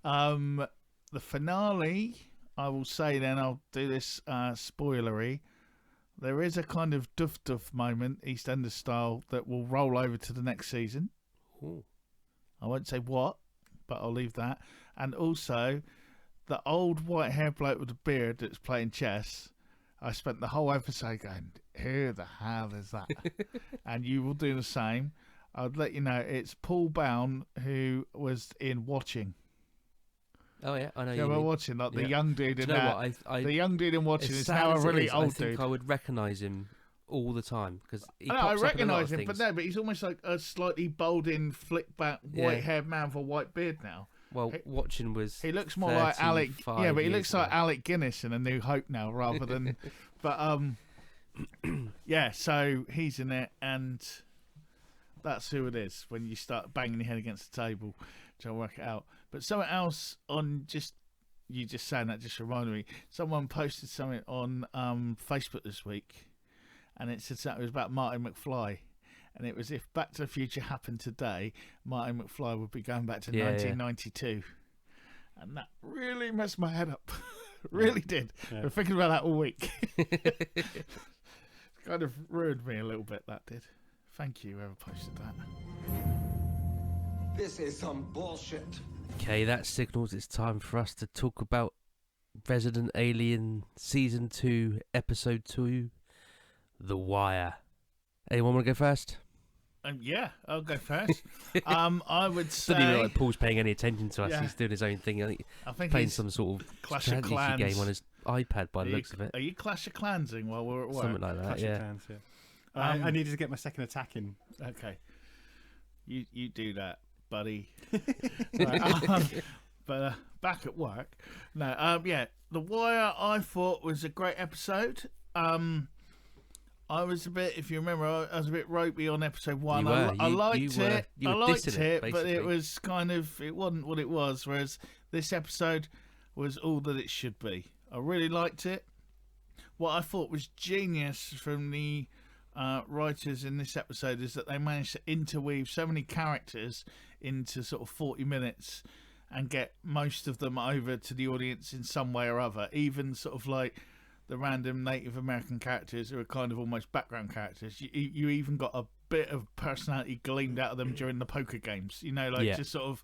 The finale, I will say then, I'll do this spoilery. There is a kind of duff moment, EastEnders style, that will roll over to the next season. Ooh. I won't say what, but I'll leave that. And also, the old white hair bloke with a beard that's playing chess, I spent the whole episode going, who the hell is that? And you will do the same. I'd let you know it's Paul Bown, who was in Watching. Oh yeah, I know. Yeah, we're watching like the young dude in that. The young dude in Watching is now a really old dude. I think I would recognise him all the time because I recognise him, but he's almost like a slightly balding, flick back, white haired man with a white beard now. Well, Watching was. He looks more like Alec. Yeah, but he looks like Alec Guinness in A New Hope now, rather than. But yeah, so he's in it, and That's who it is when you start banging your head against the table trying to work it out. But something else on you just saying that just reminded me. Someone posted something on Facebook this week, and it said something, it was about Marty McFly. And it was, if Back to the Future happened today, Marty McFly would be going back to 1992. And that really messed my head up. Really did. Yeah. I've been thinking about that all week. It kind of ruined me a little bit, that did. Thank you, whoever posted that. This is some bullshit. Okay, that signals it's time for us to talk about Resident Alien Season 2, Episode 2, The Wire. Anyone want to go first? Yeah, I'll go first. I would say... Doesn't even look like Paul's paying any attention to us. Yeah. He's doing his own thing. I think playing he's some sort of Clash of strategy Clans. game on his iPad by the looks of it. Are you Clash of Clansing while we're at work? Something like that, Clash of yeah. Clans, yeah. I needed to get my second attack in. Okay. You do that, buddy. Right, but back at work. No, yeah, The Wire I thought was a great episode. I was a bit, if you remember, I was a bit ropey on episode 1. You were. I liked you it. were I liked dissing it, but basically. it was kind of, it wasn't what it was. Whereas this episode was all that it should be. I really liked it. What I thought was genius from the writers in this episode is that they managed to interweave so many characters into sort of 40 minutes and get most of them over to the audience in some way or other. Even sort of like the random Native American characters who are kind of almost background characters. You even got a bit of personality gleamed out of them during the poker games. You know, like just sort of.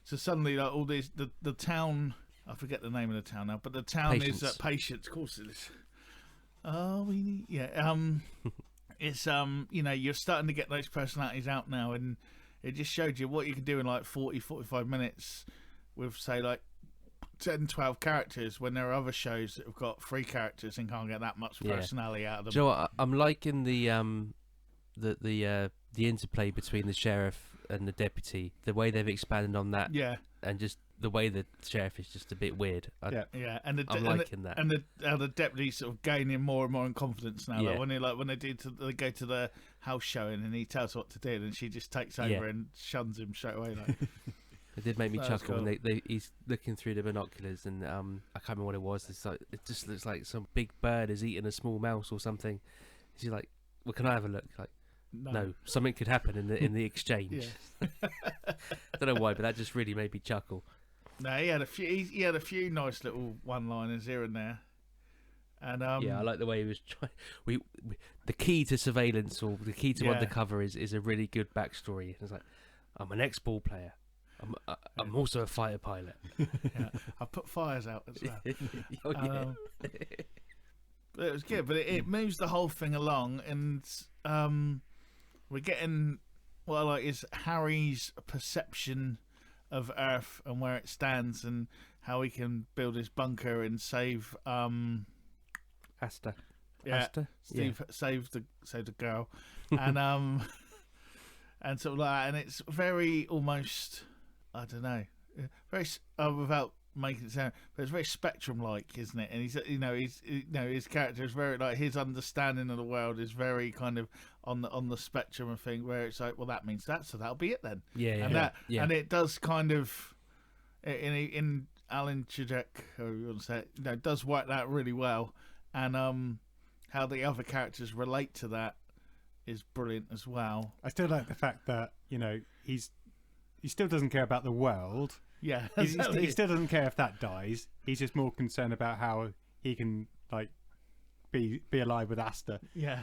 So suddenly, like all these, the town. I forget the name of the town now, but the town Patience. is Patience. Of course it is. Oh, we need, yeah. It's you know, you're starting to get those personalities out now, and it just showed you what you can do in like 40-45 minutes with, say, like 10, 12 characters, when there are other shows that have got 3 characters and can't get that much personality out of them. Do you know what? I'm liking the interplay between the sheriff and the deputy. The way they've expanded on that, and just the way the sheriff is just a bit weird. Yeah, and I'm liking that. And how the deputy's sort of gaining more and more in confidence now. Yeah. Like when they go to the house showing and he tells her what to do, and she just takes over and shuns him straight away. Like. It did make me That was chuckle cool. when he's looking through the binoculars, and I can't remember what it was. It's like, it just looks like some big bird is eating a small mouse or something. She's like, "Well, can I have a look?" Like, no, something could happen in the exchange. Don't know why, but that just really made me chuckle. No, he had a few nice little one-liners here and there, and yeah, I like the way he was trying. The key to surveillance, or the key to undercover, is a really good backstory. It's like, I'm an ex-ball player. I'm also a fighter pilot. I put fires out as well. Oh, yeah. But it was good, but it moves the whole thing along, and we're getting what I like is Harry's perception of Earth and where it stands, and how he can build his bunker and save Asta. Yeah, Asta? Steve save the girl, and and sort of like that, and it's very almost, I don't know, very without making it sound, but it's very Spectrum-like, isn't it? And his character is very, like, his understanding of the world is very kind of on the spectrum of thing, where it's like, well, that means that, so that'll be it then. And it does kind of in Alan Tudyk, or you want to say it, does work that really well, and how the other characters relate to that is brilliant as well. I still like the fact that he still doesn't care about the world. Yeah, he still doesn't care if that dies. He's just more concerned about how he can be alive with Asta. Yeah.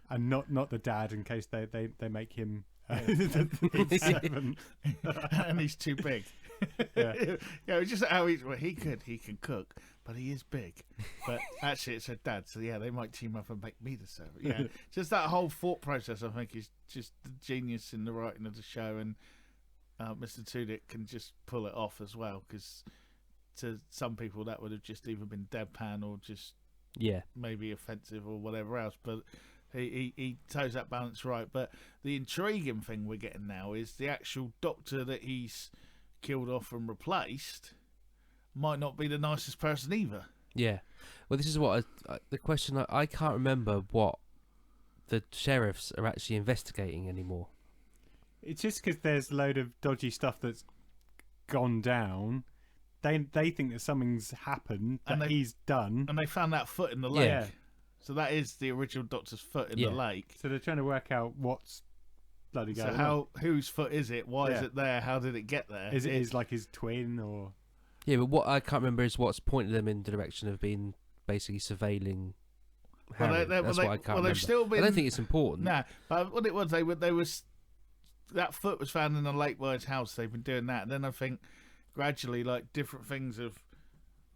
And not the dad, in case they make him the servant. And he's too big. It's just how he can cook, but he is big. But actually, it's her dad, so yeah, they might team up and make me the servant. Yeah, just that whole thought process, I think, is just the genius in the writing of the show, and Mr. Tudyk can just pull it off as well, because to some people that would have just either been deadpan or just maybe offensive or whatever else, but he toes that balance right. But the intriguing thing we're getting now is the actual doctor that he's killed off and replaced might not be the nicest person either. Yeah, well, this is what the question. I can't remember what the sheriffs are actually investigating anymore. It's just because there's a load of dodgy stuff that's gone down. They think that something's happened that he's done, and they found that foot in the lake. Yeah. So that is the original Doctor's foot in the lake. So they're trying to work out what's bloody going on. Whose foot is it? Why is it there? How did it get there? Is it his twin or? Yeah, but what I can't remember is what's pointed them in the direction of being basically surveilling Harry. That's what I can't remember. Still been, I don't think it's important. Nah, but what it was, they was that foot was found in the lake by his house. They've been doing that, and then I think gradually, like different things have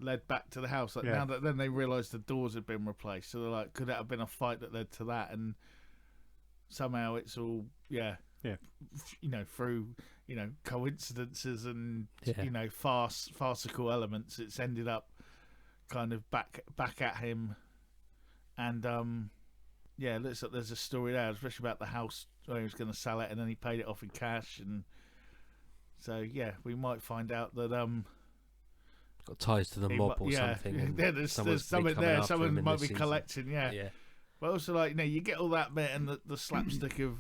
led back to the house. Like now that then they realised the doors had been replaced. So they're like, could that have been a fight that led to that? And somehow it's all through coincidences and farcical elements, it's ended up kind of back at him. And it looks like there's a story there, especially about the house where he was going to sell it and then he paid it off in cash. And so we might find out that got ties to the mob or something. Yeah, there's something there. Someone might be collecting. Yeah. But also, like, you get all that bit and the slapstick of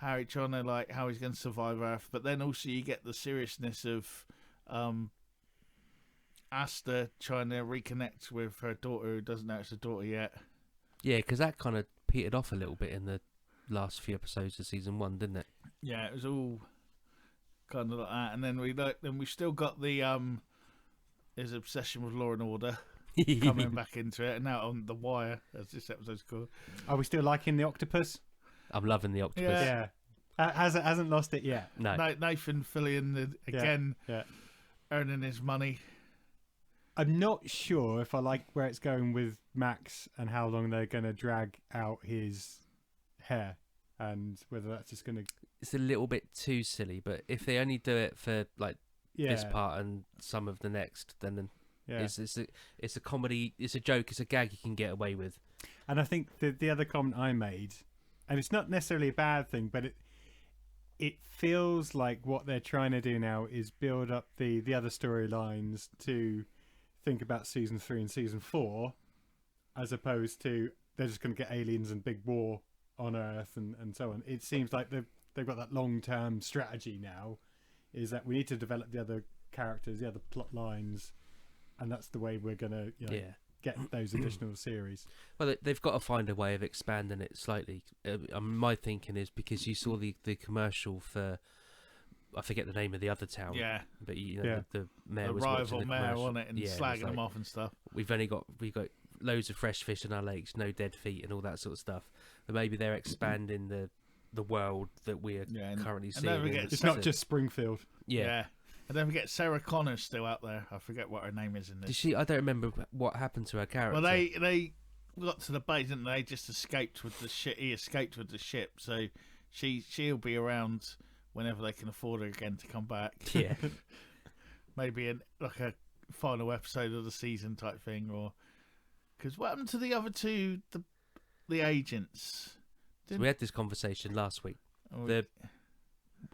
Harry trying to, like, how he's going to survive Earth. But then also you get the seriousness of Asta trying to reconnect with her daughter who doesn't know it's a daughter yet. Yeah, because that kind of petered off a little bit in the last few episodes of season 1, didn't it? Yeah, it was all kind of like that. And then we've still got the his obsession with Law and Order coming back into it, and now on The Wire, as this episode's called. Are we still liking the octopus? I'm loving the octopus. Yeah. Hasn't lost it yet. No. Nathan Fillion again, earning his money. I'm not sure if I like where it's going with Max and how long they're going to drag out his hair, and whether that's just going to. It's a little bit too silly, but if they only do it for like this part and some of the next, then it's a comedy, it's a joke, it's a gag you can get away with. And I think the other comment I made, and it's not necessarily a bad thing, but it feels like what they're trying to do now is build up the other storylines to think about season 3 and season 4, as opposed to they're just going to get aliens and big war on Earth and so on. It seems like they've got that long-term strategy now, is that we need to develop the other characters, the other plot lines, and that's the way we're going to get those additional series. Well, they've got to find a way of expanding it slightly. My thinking is because you saw the commercial for, I forget the name of the other town. Yeah. But the mayor was rival watching the mayor commercial. on it and slagging them off and stuff. We've got loads of fresh fish in our lakes, no dead feet and all that sort of stuff. But maybe they're expanding the world that we are currently seeing. It's not just Springfield. Yeah. And don't forget Sarah Connor's still out there. I forget what her name is in this. I don't remember what happened to her character. Well, they got to the base, didn't they? Just escaped with the ship. He escaped with the ship, so she'll be around whenever they can afford her again to come back. Yeah. Maybe like a final episode of the season type thing, or because what happened to the other two, the agents? So we had this conversation last week.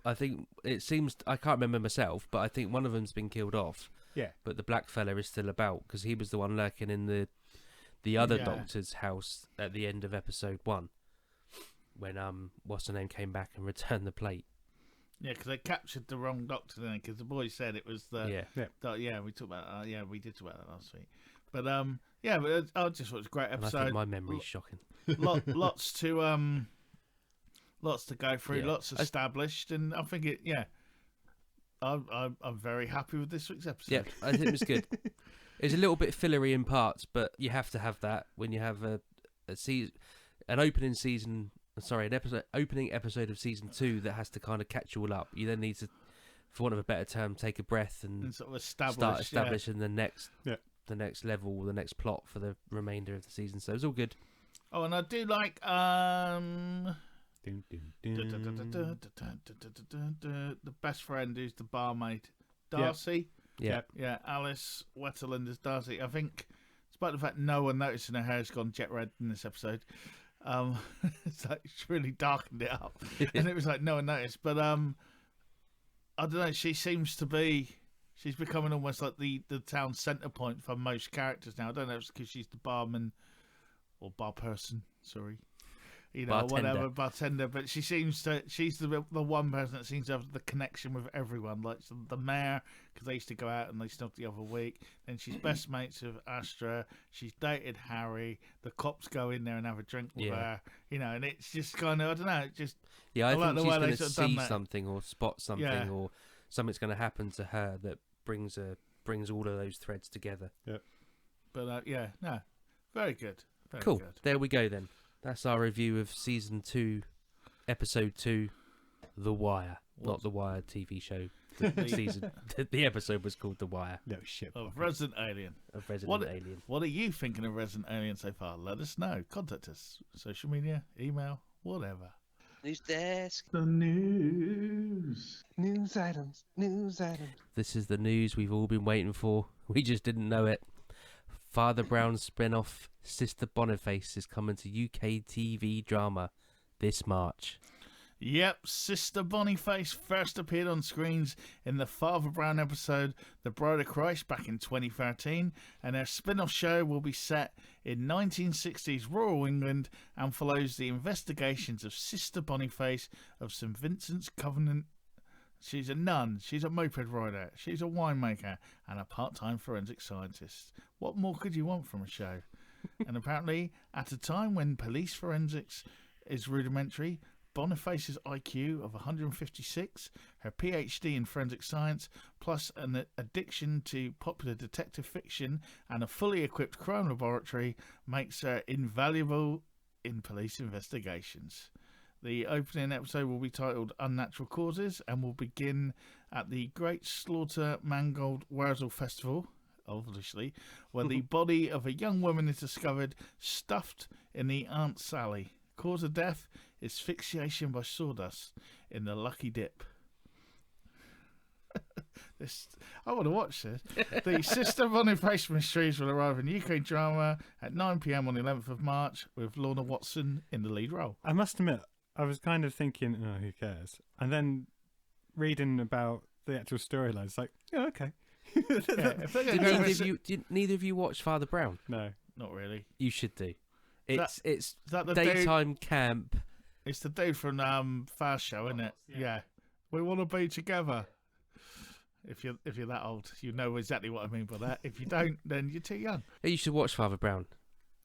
I think it seems, I can't remember myself, but I think one of them's been killed off. Yeah. But the black fella is still about because he was the one lurking in the other doctor's house at the end of episode 1 when what's her name came back and returned the plate. Yeah, because they captured the wrong doctor then, because the boy said it was the we talked about we did talk about that last week. But but I just thought it was a great episode. And I think my memory's shocking. Lots to go through, lots established, and I think I'm very happy with this week's episode. Yeah, I think it was good. It was a little bit fillery in parts, but you have to have that when you have an opening episode of season 2 that has to kind of catch you all up. You then need to, for want of a better term, take a breath and sort of start establishing the next level, the next plot for the remainder of the season. So it was all good. Oh, and I do like the best friend who's the barmaid, Darcy. Yeah. Alice Wetterland as Darcy. I think, despite the fact no one noticing her hair's gone jet red in this episode, it's really darkened it up, and it was like no one noticed. But I don't know. She's becoming almost like the town centre point for most characters now. I don't know if it's because she's the barman or bar person. Sorry. you know, whatever, bartender. But she's the one person that seems to have the connection with everyone. Like the mayor, because they used to go out and they snuck the other week. Then she's best mates with Astra. She's dated Harry. The cops go in there and have a drink with her. You know, and it's just kind of, I don't know, just. Yeah, I think like she's going to see something or spot something or something's going to happen to her that brings all of those threads together. Yep. But very good. Very cool. Good. There we go then. That's our review of season 2, episode 2, The Wire. Not The Wire TV show. The episode was called The Wire. No shit. Of Resident Alien. Alien. What are you thinking of Resident Alien so far? Let us know. Contact us. Social media, email, whatever. News desk. The news. News items. This is the news we've all been waiting for. We just didn't know it. Father Brown's spin-off Sister Boniface is coming to UK TV drama this March. Yep, Sister Boniface first appeared on screens in the Father Brown episode The Bride of Christ back in 2013, and her spin-off show will be set in 1960s rural England and follows the investigations of Sister Boniface of St Vincent's Convent. She's a nun, she's a moped rider, she's a winemaker, and a part-time forensic scientist. What more could you want from a show? And apparently, at a time when police forensics is rudimentary, Boniface's IQ of 156, her PhD in forensic science, plus an addiction to popular detective fiction and a fully equipped crime laboratory makes her invaluable in police investigations. The opening episode will be titled Unnatural Causes and will begin at the Great Slaughter Mangold Wurzel Festival, obviously, where the body of a young woman is discovered stuffed in the Aunt Sally. Cause of death is asphyxiation by sawdust in the Lucky Dip. I want to watch this. The Sister Boniface Mysteries will arrive in UK drama at 9 p.m. on the 11th of March with Lorna Watson in the lead role. I must admit, I was kind of thinking, oh, who cares? And then reading about the actual storyline, it's like, oh, okay. Did neither of you watch Father Brown? No. Not really. You should do. It's Is that the daytime camp. It's the dude from Fast Show, isn't it? Yeah. We want to be together. If you're that old, you know exactly what I mean by that. If you don't, then you're too young. Yeah, you should watch Father Brown.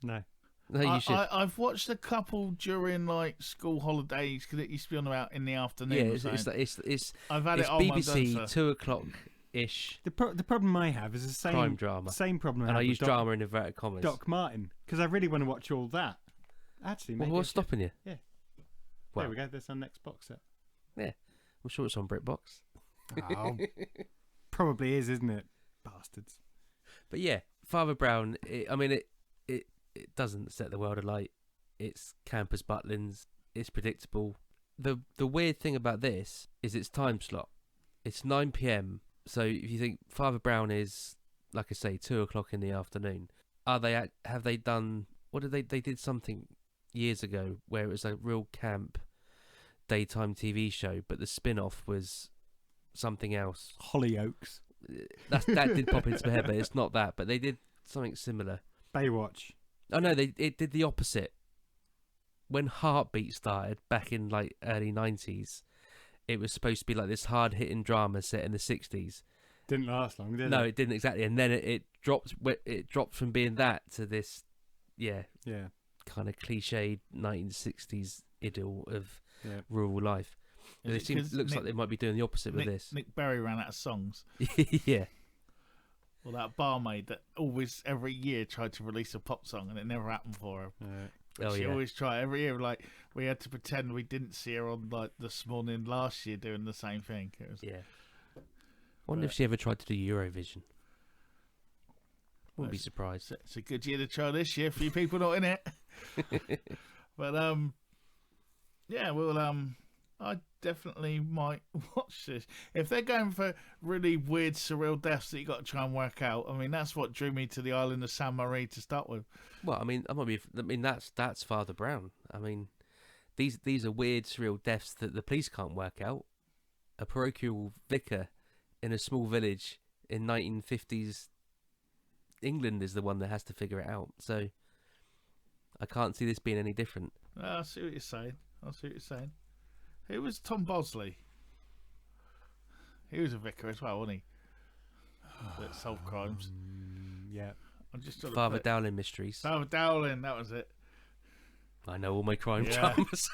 No. No, you should. I've watched a couple during like school holidays because it used to be on about in the afternoon. Yeah, it's I've had it on BBC my 2:00-ish. The problem I have is the same crime drama. Same problem. And I use with drama in inverted commas. Doc Martin, because I really want to watch all that. Actually, maybe what's stopping you? Yeah. Well, there we go. That's our next box set. Yeah, I'm sure it's on BritBox. Oh, probably is, isn't it? Bastards. But yeah, Father Brown. It doesn't set the world alight. It's campus butlins. It's predictable. The weird thing about this is its time slot. It's 9 p.m. So if you think Father Brown is, like I say, 2:00 in the afternoon, have they done? What did they did something years ago where it was a real camp daytime TV show, but the spin-off was something else. Hollyoaks. That did pop into my head, but it's not that. But they did something similar. Baywatch. Oh no, it did the opposite. When Heartbeat started back in like early 90s, it was supposed to be like this hard-hitting drama set in the 60s. Didn't last long, did it? No, it didn't exactly. And then it dropped from being that to this, kind of cliched 1960s idyll of rural life. And it looks like they might be doing the opposite with this. Nick Berry ran out of songs. Yeah. Well, that barmaid that always every year tried to release a pop song and it never happened for her. She always tried every year. Like we had to pretend we didn't see her on like This Morning last year doing the same thing. Wonder if she ever tried to do Eurovision. Wouldn't be surprised. It's a good year to try this year. A few people not in it. But I definitely might watch this. If they're going for really weird, surreal deaths that you got to try and work out, I mean, that's what drew me to the island of San Marie to start with. Well, I mean, that's Father Brown. I mean, these are weird, surreal deaths that the police can't work out. A parochial vicar in a small village in 1950s England is the one that has to figure it out. So, I can't see this being any different. I see what you're saying. Who was Tom Bosley? He was a vicar as well, wasn't he? That solved crimes. Yeah. I'm just trying to Father put- Dowling Mysteries. Father Dowling, that was it. I know all my crime Yeah. dramas.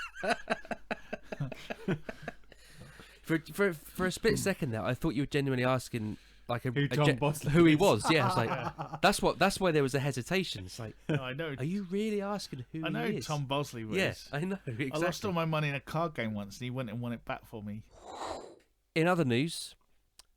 for a split second there, I thought you were genuinely asking like Who Tom Bosley who he is. was. Yeah, I was like, that's why there was a hesitation. It's like, I know. are you really asking who I know he is? Tom Bosley was. Yeah, I know exactly. I lost all my money in a card game once, and he went and won it back for me. In other news,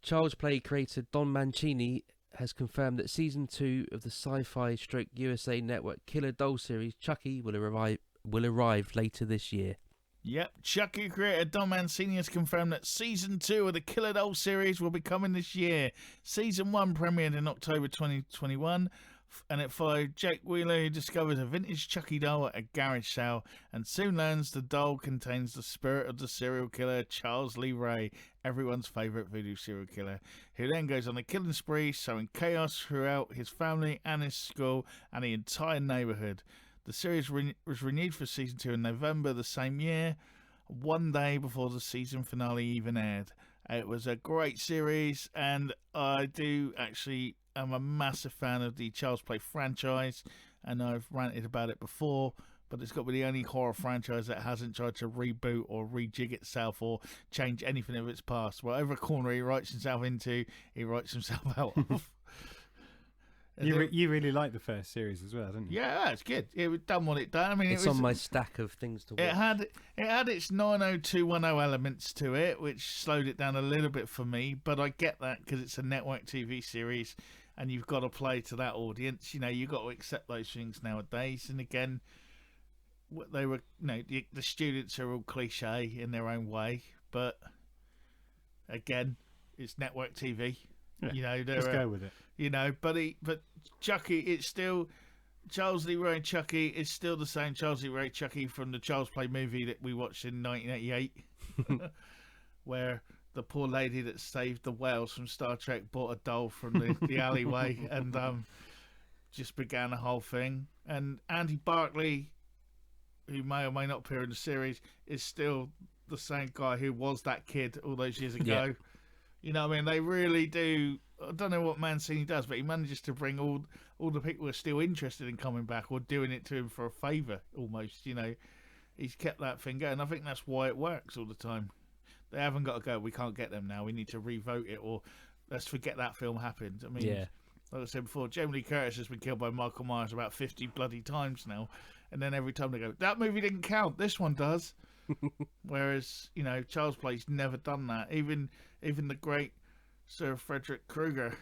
Child's Play creator Don Mancini has confirmed that season 2 of the Sci-Fi Stroke USA Network Killer Doll series Chucky will arrive later this year. Yep, Chucky creator Don Mancini has confirmed that season 2 of the Killer Doll series will be coming this year. Season 1 premiered in October 2021, and it followed Jake Wheeler, who discovers a vintage Chucky doll at a garage sale and soon learns the doll contains the spirit of the serial killer Charles Lee Ray, everyone's favourite voodoo serial killer, who then goes on a killing spree, sowing chaos throughout his family and his school and the entire neighbourhood. The series was renewed for season 2 in November the same year, one day before the season finale even aired. It was a great series, and I am a massive fan of the Child's Play franchise, and I've ranted about it before, but it's got to be the only horror franchise that hasn't tried to reboot or rejig itself or change anything of its past. Whatever corner he writes himself into, he writes himself out of. You really liked the first series as well, didn't you? Yeah, it's good. It done what it done. I mean, It's on my stack of things to watch. It had its 90210 elements to it, which slowed it down a little bit for me. But I get that because it's a network TV series, and you've got to play to that audience. You know, you've got to accept those things nowadays. And again, what they were, the students are all cliche in their own way, but again, it's network TV. Yeah, let's go with it. But Chucky, it's still Charles Lee Ray Chucky is still the same Charles Lee Ray Chucky from the Child's Play movie that we watched in 1988, where the poor lady that saved the whales from Star Trek bought a doll from the alleyway and just began the whole thing. And Andy Barclay, who may or may not appear in the series, is still the same guy who was that kid all those years ago. Yeah. You know what I mean? They really do. I don't know what Mancini does, but he manages to bring all the people who are still interested in coming back or doing it to him for a favour, almost. You know, he's kept that thing going. I think that's why it works all the time. They haven't got to go, we can't get them now, we need to revote it, or let's forget that film happened. I mean, Yeah. like I said before, Jamie Lee Curtis has been killed by Michael Myers about 50 bloody times now. And then every time they go, that movie didn't count, this one does. Whereas, Child's Play's never done that. Even the great Sir Frederick Krueger,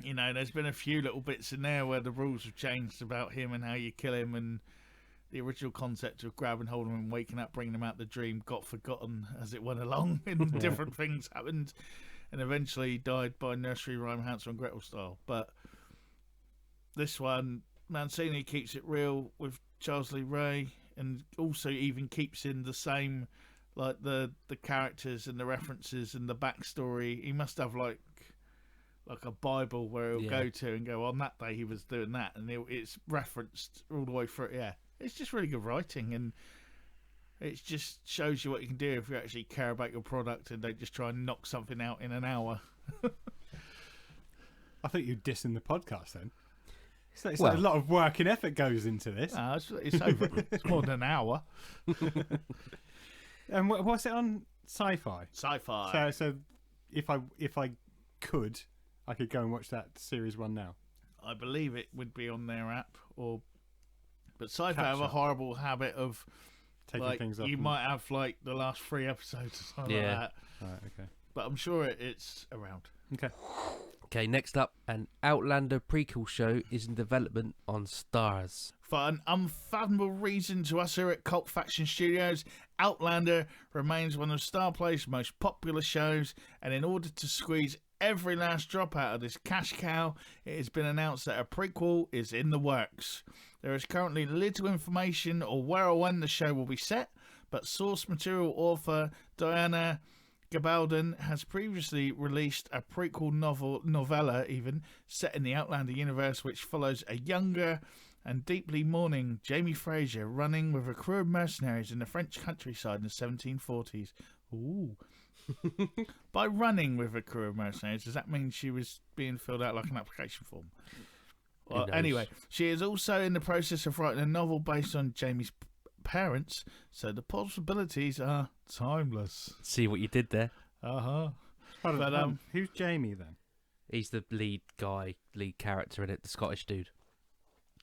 there's been a few little bits in there where the rules have changed about him and how you kill him, and the original concept of grabbing hold of him and waking up, bringing him out the dream got forgotten as it went along, and different things happened, and eventually he died by nursery rhyme Hansel and Gretel style. But this one, Mancini keeps it real with Charles Lee Ray, and also even keeps in the same, like the characters and the references and the backstory. He must have like a Bible where he'll go to and go, on that day he was doing that, and it's referenced all the way through. Yeah, it's just really good writing, and it just shows you what you can do if you actually care about your product and don't just try and knock something out in an hour. I thought you'd diss in the podcast then. It's like a lot of work and effort goes into this. It's over. It's more than an hour. And what's it on? Sci-Fi. Sci-fi. So if I could go and watch that series 1 now. I believe it would be on their app, but Sci-Fi have a horrible habit of taking things off. You might have like the last 3 episodes or something like that. Right, okay. But I'm sure it's around. Okay, next up, an Outlander prequel show is in development on Stars. For an unfathomable reason to us here at Cult Faction Studios, Outlander remains one of Starplay's most popular shows, and in order to squeeze every last drop out of this cash cow, it has been announced that a prequel is in the works. There is currently little information or where or when the show will be set, but source material author Diana Gabaldon has previously released a prequel novella set in the Outlander universe, which follows a younger and deeply mourning Jamie Fraser running with a crew of mercenaries in the French countryside in the 1740s. Ooh. By running with a crew of mercenaries, does that mean she was being filled out like an application form? Well, anyway, she is also in the process of writing a novel based on Jamie's parents, so the possibilities are timeless. See what you did there? Uh-huh. But who's Jamie then? He's the lead character in it, the Scottish dude.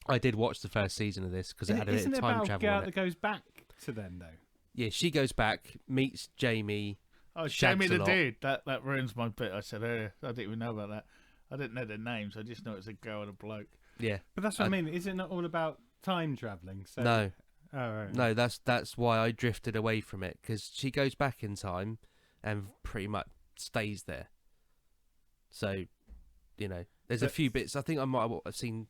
I did watch the first season of this because it had a bit of time travel Isn't it about a girl that goes back to them, though? Yeah, she goes back, meets Jamie. Oh, shags Jamie a the lot. dude. That ruins my bit. I said earlier. I didn't even know about that. I didn't know their names. I just know it's a girl and a bloke. Yeah. But that's what I mean. Is it not all about time travelling? So... No. Oh, right. No, that's why I drifted away from it, because she goes back in time and pretty much stays there. So, you know, there's a few bits. I think I've seen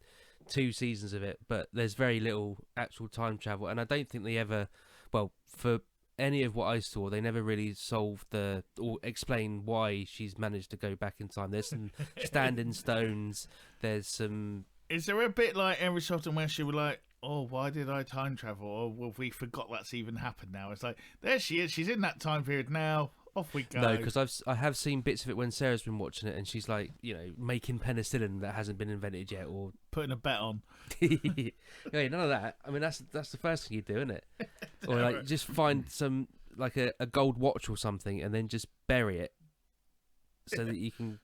2 seasons of it, but there's very little actual time travel, and I don't think they ever, well, for any of what I saw, they never really solved or explain why she's managed to go back in time. There's some standing stones. There's some. Is there a bit like every so often where she would like, oh, why did I time travel? Or well, we forgot that's even happened now. It's like, there she is. She's in that time period now. Off we go. No, because I have seen bits of it when Sarah's been watching it, and she's like, you know, making penicillin that hasn't been invented yet, or putting a bet on. yeah, none of that. I mean, that's the first thing you do, isn't it? Or like just find some like a gold watch or something, and then just bury it so that you can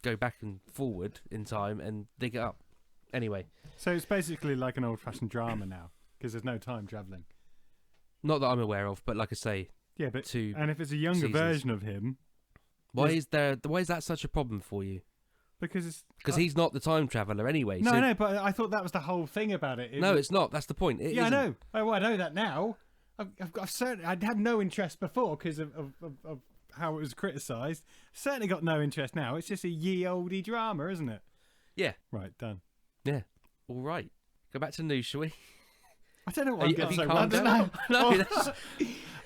go back and forward in time and dig it up. Anyway, so it's basically like an old-fashioned drama now because there's no time travelling. not that I'm aware of, but like I say, Yeah, but 2 and if it's a younger seasons. version of him, Why is that such a problem for you? because He's not the time traveler anyway. No, so, no, but I thought that was the whole thing about it. No, it's not. That's the point. It yeah, isn't. I know. Oh, well, I know that now. I've certainly I had no interest before because of how it was criticised. Certainly got no interest now. It's just a ye olde drama, isn't it? Yeah. Right, done. Yeah. All right. Go back to news, shall we? I don't know Are what I'm you- getting have so you calmed wound down? up. No, that's-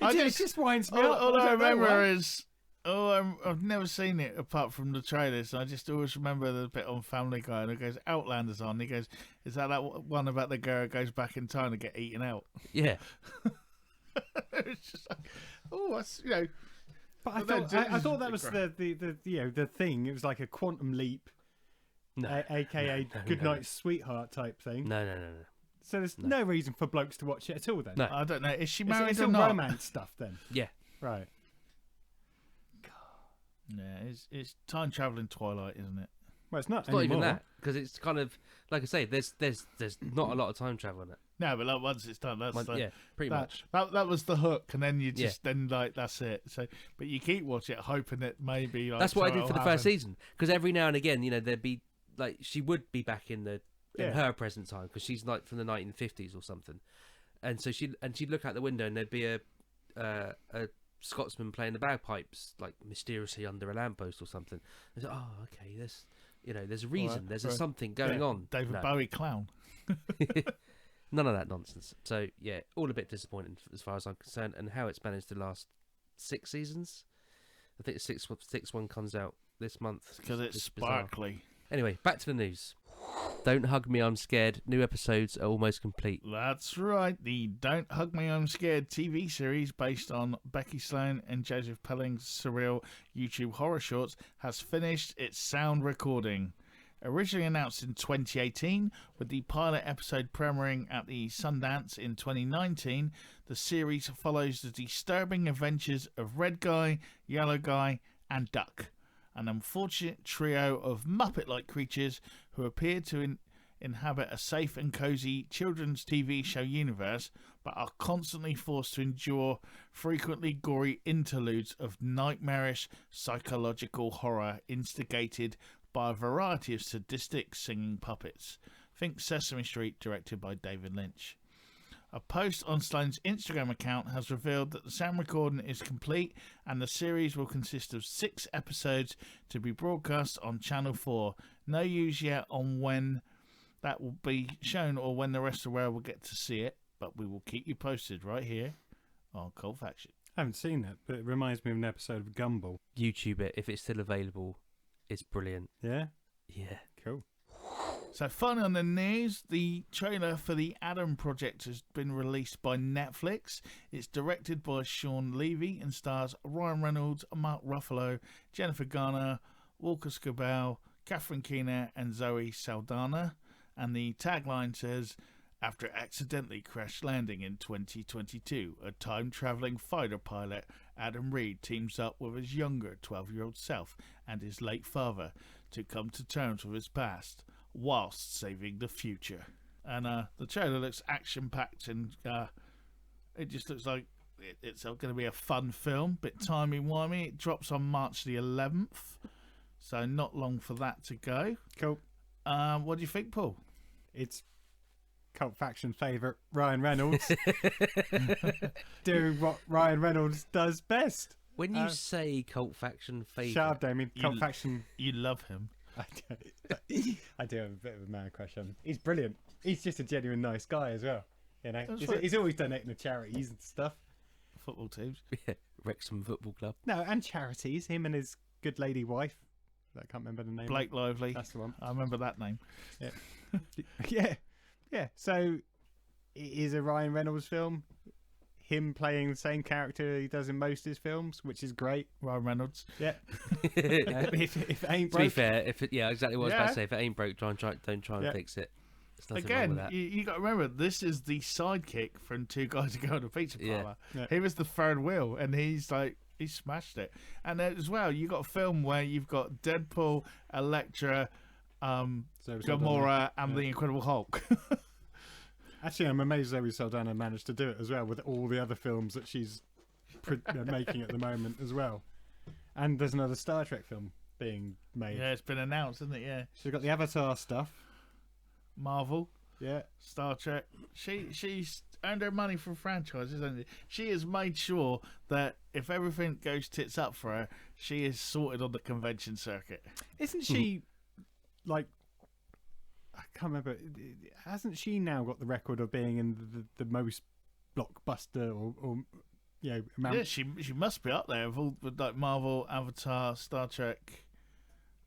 It just winds me up. All I don't know remember why. is, I've never seen it apart from the trailers. I just always remember the bit on Family Guy, and it goes, Outlander's on. He goes, is that one about the girl who goes back in time to get eaten out? yeah. It's just like, oh, that's, you know. But I But thought then I thought that was Crap. the thing. It was like a quantum leap, No. aka No, Goodnight Sweetheart type thing. No. So there's no reason for blokes to watch it at all then. No. I don't know. Is she It's, married it's or all not? romance stuff then. Yeah. Right. Yeah, it's time traveling Twilight, isn't it? Well, it's not It's not even anymore. that, because it's kind of like I say. There's not a lot of time travel in it. No, but like once it's done, that's the, Yeah, pretty much. that was the hook, and then you just then like that's it. So, but you keep watching it, hoping that maybe like That's what I did something for the will first happen. season, because every now and again, you know, there'd be like she would be back in Yeah. her present time because she's like from the 1950s or something, and so she'd look out the window and there'd be a Scotsman playing the bagpipes like mysteriously under a lamppost or something. I said, oh, okay, there's a reason, there's a something going on. David No. Bowie clown. None of that nonsense. So yeah, all a bit disappointing as far as I'm concerned, and how it's managed to last 6 seasons. I think the sixth one comes out this month Because it's Just bizarre. sparkly. Anyway, back to the news. Don't Hug Me, I'm Scared. New episodes are almost complete. That's right. The Don't Hug Me, I'm Scared TV series based on Becky Sloan and Joseph Pelling's surreal YouTube horror shorts has finished its sound recording. Originally announced in 2018, with the pilot episode premiering at the Sundance in 2019, the series follows the disturbing adventures of Red Guy, Yellow Guy, and Duck, an unfortunate trio of Muppet-like creatures who appear to inhabit a safe and cozy children's TV show universe, but are constantly forced to endure frequently gory interludes of nightmarish psychological horror instigated by a variety of sadistic singing puppets. Think Sesame Street, directed by David Lynch. A post on Sloane's Instagram account has revealed that the sound recording is complete and the series will consist of 6 episodes to be broadcast on Channel 4. No news yet on when that will be shown or when the rest of the world will get to see it, but we will keep you posted right here on Cold Faction. I haven't seen it, but it reminds me of an episode of Gumball. YouTube it if it's still available. It's brilliant. Yeah? Yeah. Cool. So, finally on the news, the trailer for the Adam Project has been released by Netflix. It's directed by Sean Levy and stars Ryan Reynolds, Mark Ruffalo, Jennifer Garner, Walker Scobell, Catherine Keener and Zoe Saldana. And the tagline says, after accidentally crash landing in 2022, a time-travelling fighter pilot, Adam Reed, teams up with his younger 12-year-old self and his late father to come to terms with his past, whilst saving the future. And the trailer looks action-packed, and it just looks like it's going to be a fun film, bit timey-wimey. It drops on March the 11th, so not long for that to go. Cool. What do you think, Paul? It's Cult Faction favourite Ryan Reynolds doing what Ryan Reynolds does best. When you say Cult Faction favourite... Shut up, Damien. Cult Faction... You love him. I do have a bit of a man crush on him. He's brilliant. He's just a genuine nice guy as well. You know, he's always donating to charities and stuff. Football teams. Yeah, Wrexham Football Club. No, and charities. Him and his good lady wife. I can't remember the name. Blake Lively. That's the one. I remember that name. Yeah. Yeah. So it is a Ryan Reynolds film. Him playing the same character he does in most of his films, which is great. Ryan Reynolds. Yeah. If it ain't broke... To be fair, exactly what I was about to say. If it ain't broke, don't try and fix it. There's nothing wrong with Again, that. you got to remember, this is the sidekick from Two Guys Ago on a Pizza Parlour. Yeah. He was the third wheel, and he smashed it. And as well, you got a film where you've got Deadpool, Elektra, Gamora, and the Incredible Hulk. Actually, I'm amazed Zoe Saldana managed to do it as well with all the other films that she's making at the moment as well. And there's another Star Trek film being made. Yeah, it's been announced, isn't it? Yeah. She's got the Avatar stuff. Marvel. Yeah. Star Trek. She's earned her money from franchises, hasn't she? She has made sure that if everything goes tits up for her, she is sorted on the convention circuit. Isn't she, like... I can't remember. Hasn't she now got the record of being in the most blockbuster or amount? Yeah, she must be up there with like Marvel, Avatar, Star Trek.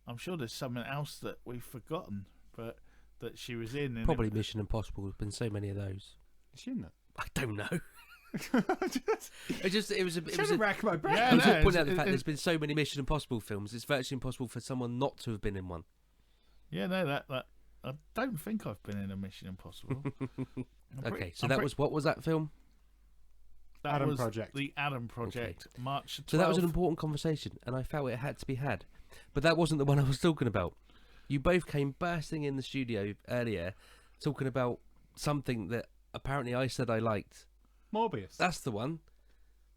I'm sure there's something else that we've forgotten, but that she was in. And Probably Mission Impossible. There's been so many of those. Is she in that? I don't know. It was a rack my brain. Yeah, I was just no, pointing out the fact there's been so many Mission Impossible films. It's virtually impossible for someone not to have been in one. Yeah, no, that I don't think I've been in a Mission Impossible. Okay, so what was that film? That Adam was Project. The Adam Project, March 12th. So that was an important conversation, and I felt it had to be had. But that wasn't the one I was talking about. You both came bursting in the studio earlier, talking about something that apparently I said I liked. Morbius. That's the one.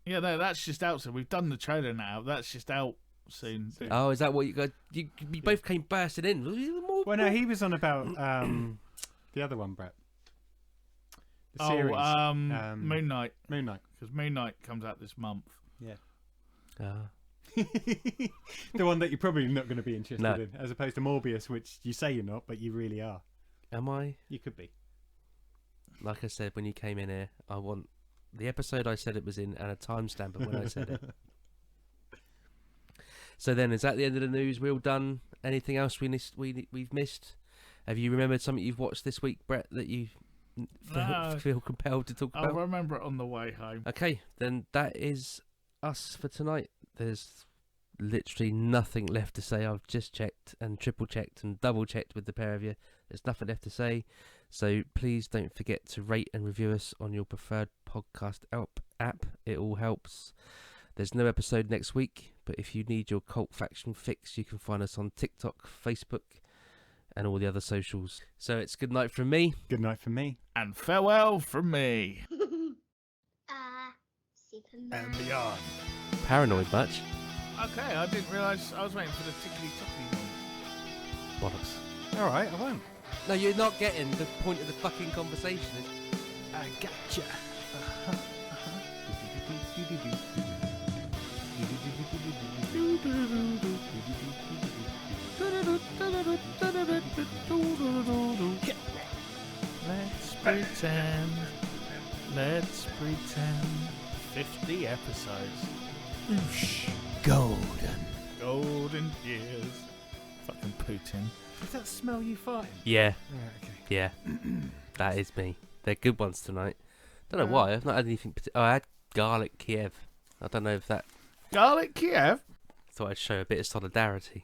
Yeah, no, that's just out. So we've done the trailer now. That's just out soon. Oh, is that what you got? You both came bursting in. Well, no, he was on about the other one, Brett. The series. Moon Knight. Moon Knight. Because Moon Knight comes out this month. Yeah. The one that you're probably not going to be interested in, as opposed to Morbius, which you say you're not, but you really are. Am I? You could be. Like I said when you came in here, I want the episode I said it was in and a timestamp of when I said it. So then, is that the end of the news? We're all done. Anything else we've missed? Have you remembered something you've watched this week, Brett, that you feel compelled to talk about? I'll remember it on the way home. Okay, then that is us for tonight. There's literally nothing left to say. I've just checked and triple checked and double checked with the pair of you. There's nothing left to say. So please don't forget to rate and review us on your preferred podcast app. It all helps. There's no episode next week, but if you need your Cult Faction fix, you can find us on TikTok, Facebook, and all the other socials. So it's good night from me. Good night from me. And farewell from me. And beyond. Paranoid much? Okay, I didn't realise I was waiting for the tickly-tockly one. Bollocks. All right, I won't. No, you're not getting the point of the fucking conversation. I gotcha. Let's pretend 50 episodes. Golden Golden years. Fucking Putin. Does that smell you farting? Yeah, Yeah, okay. yeah. That is me. They're good ones tonight. Don't know why. I've not had anything. Oh, I had garlic Kiev. I don't know if that. Garlic Kiev? Thought I'd show a bit of solidarity.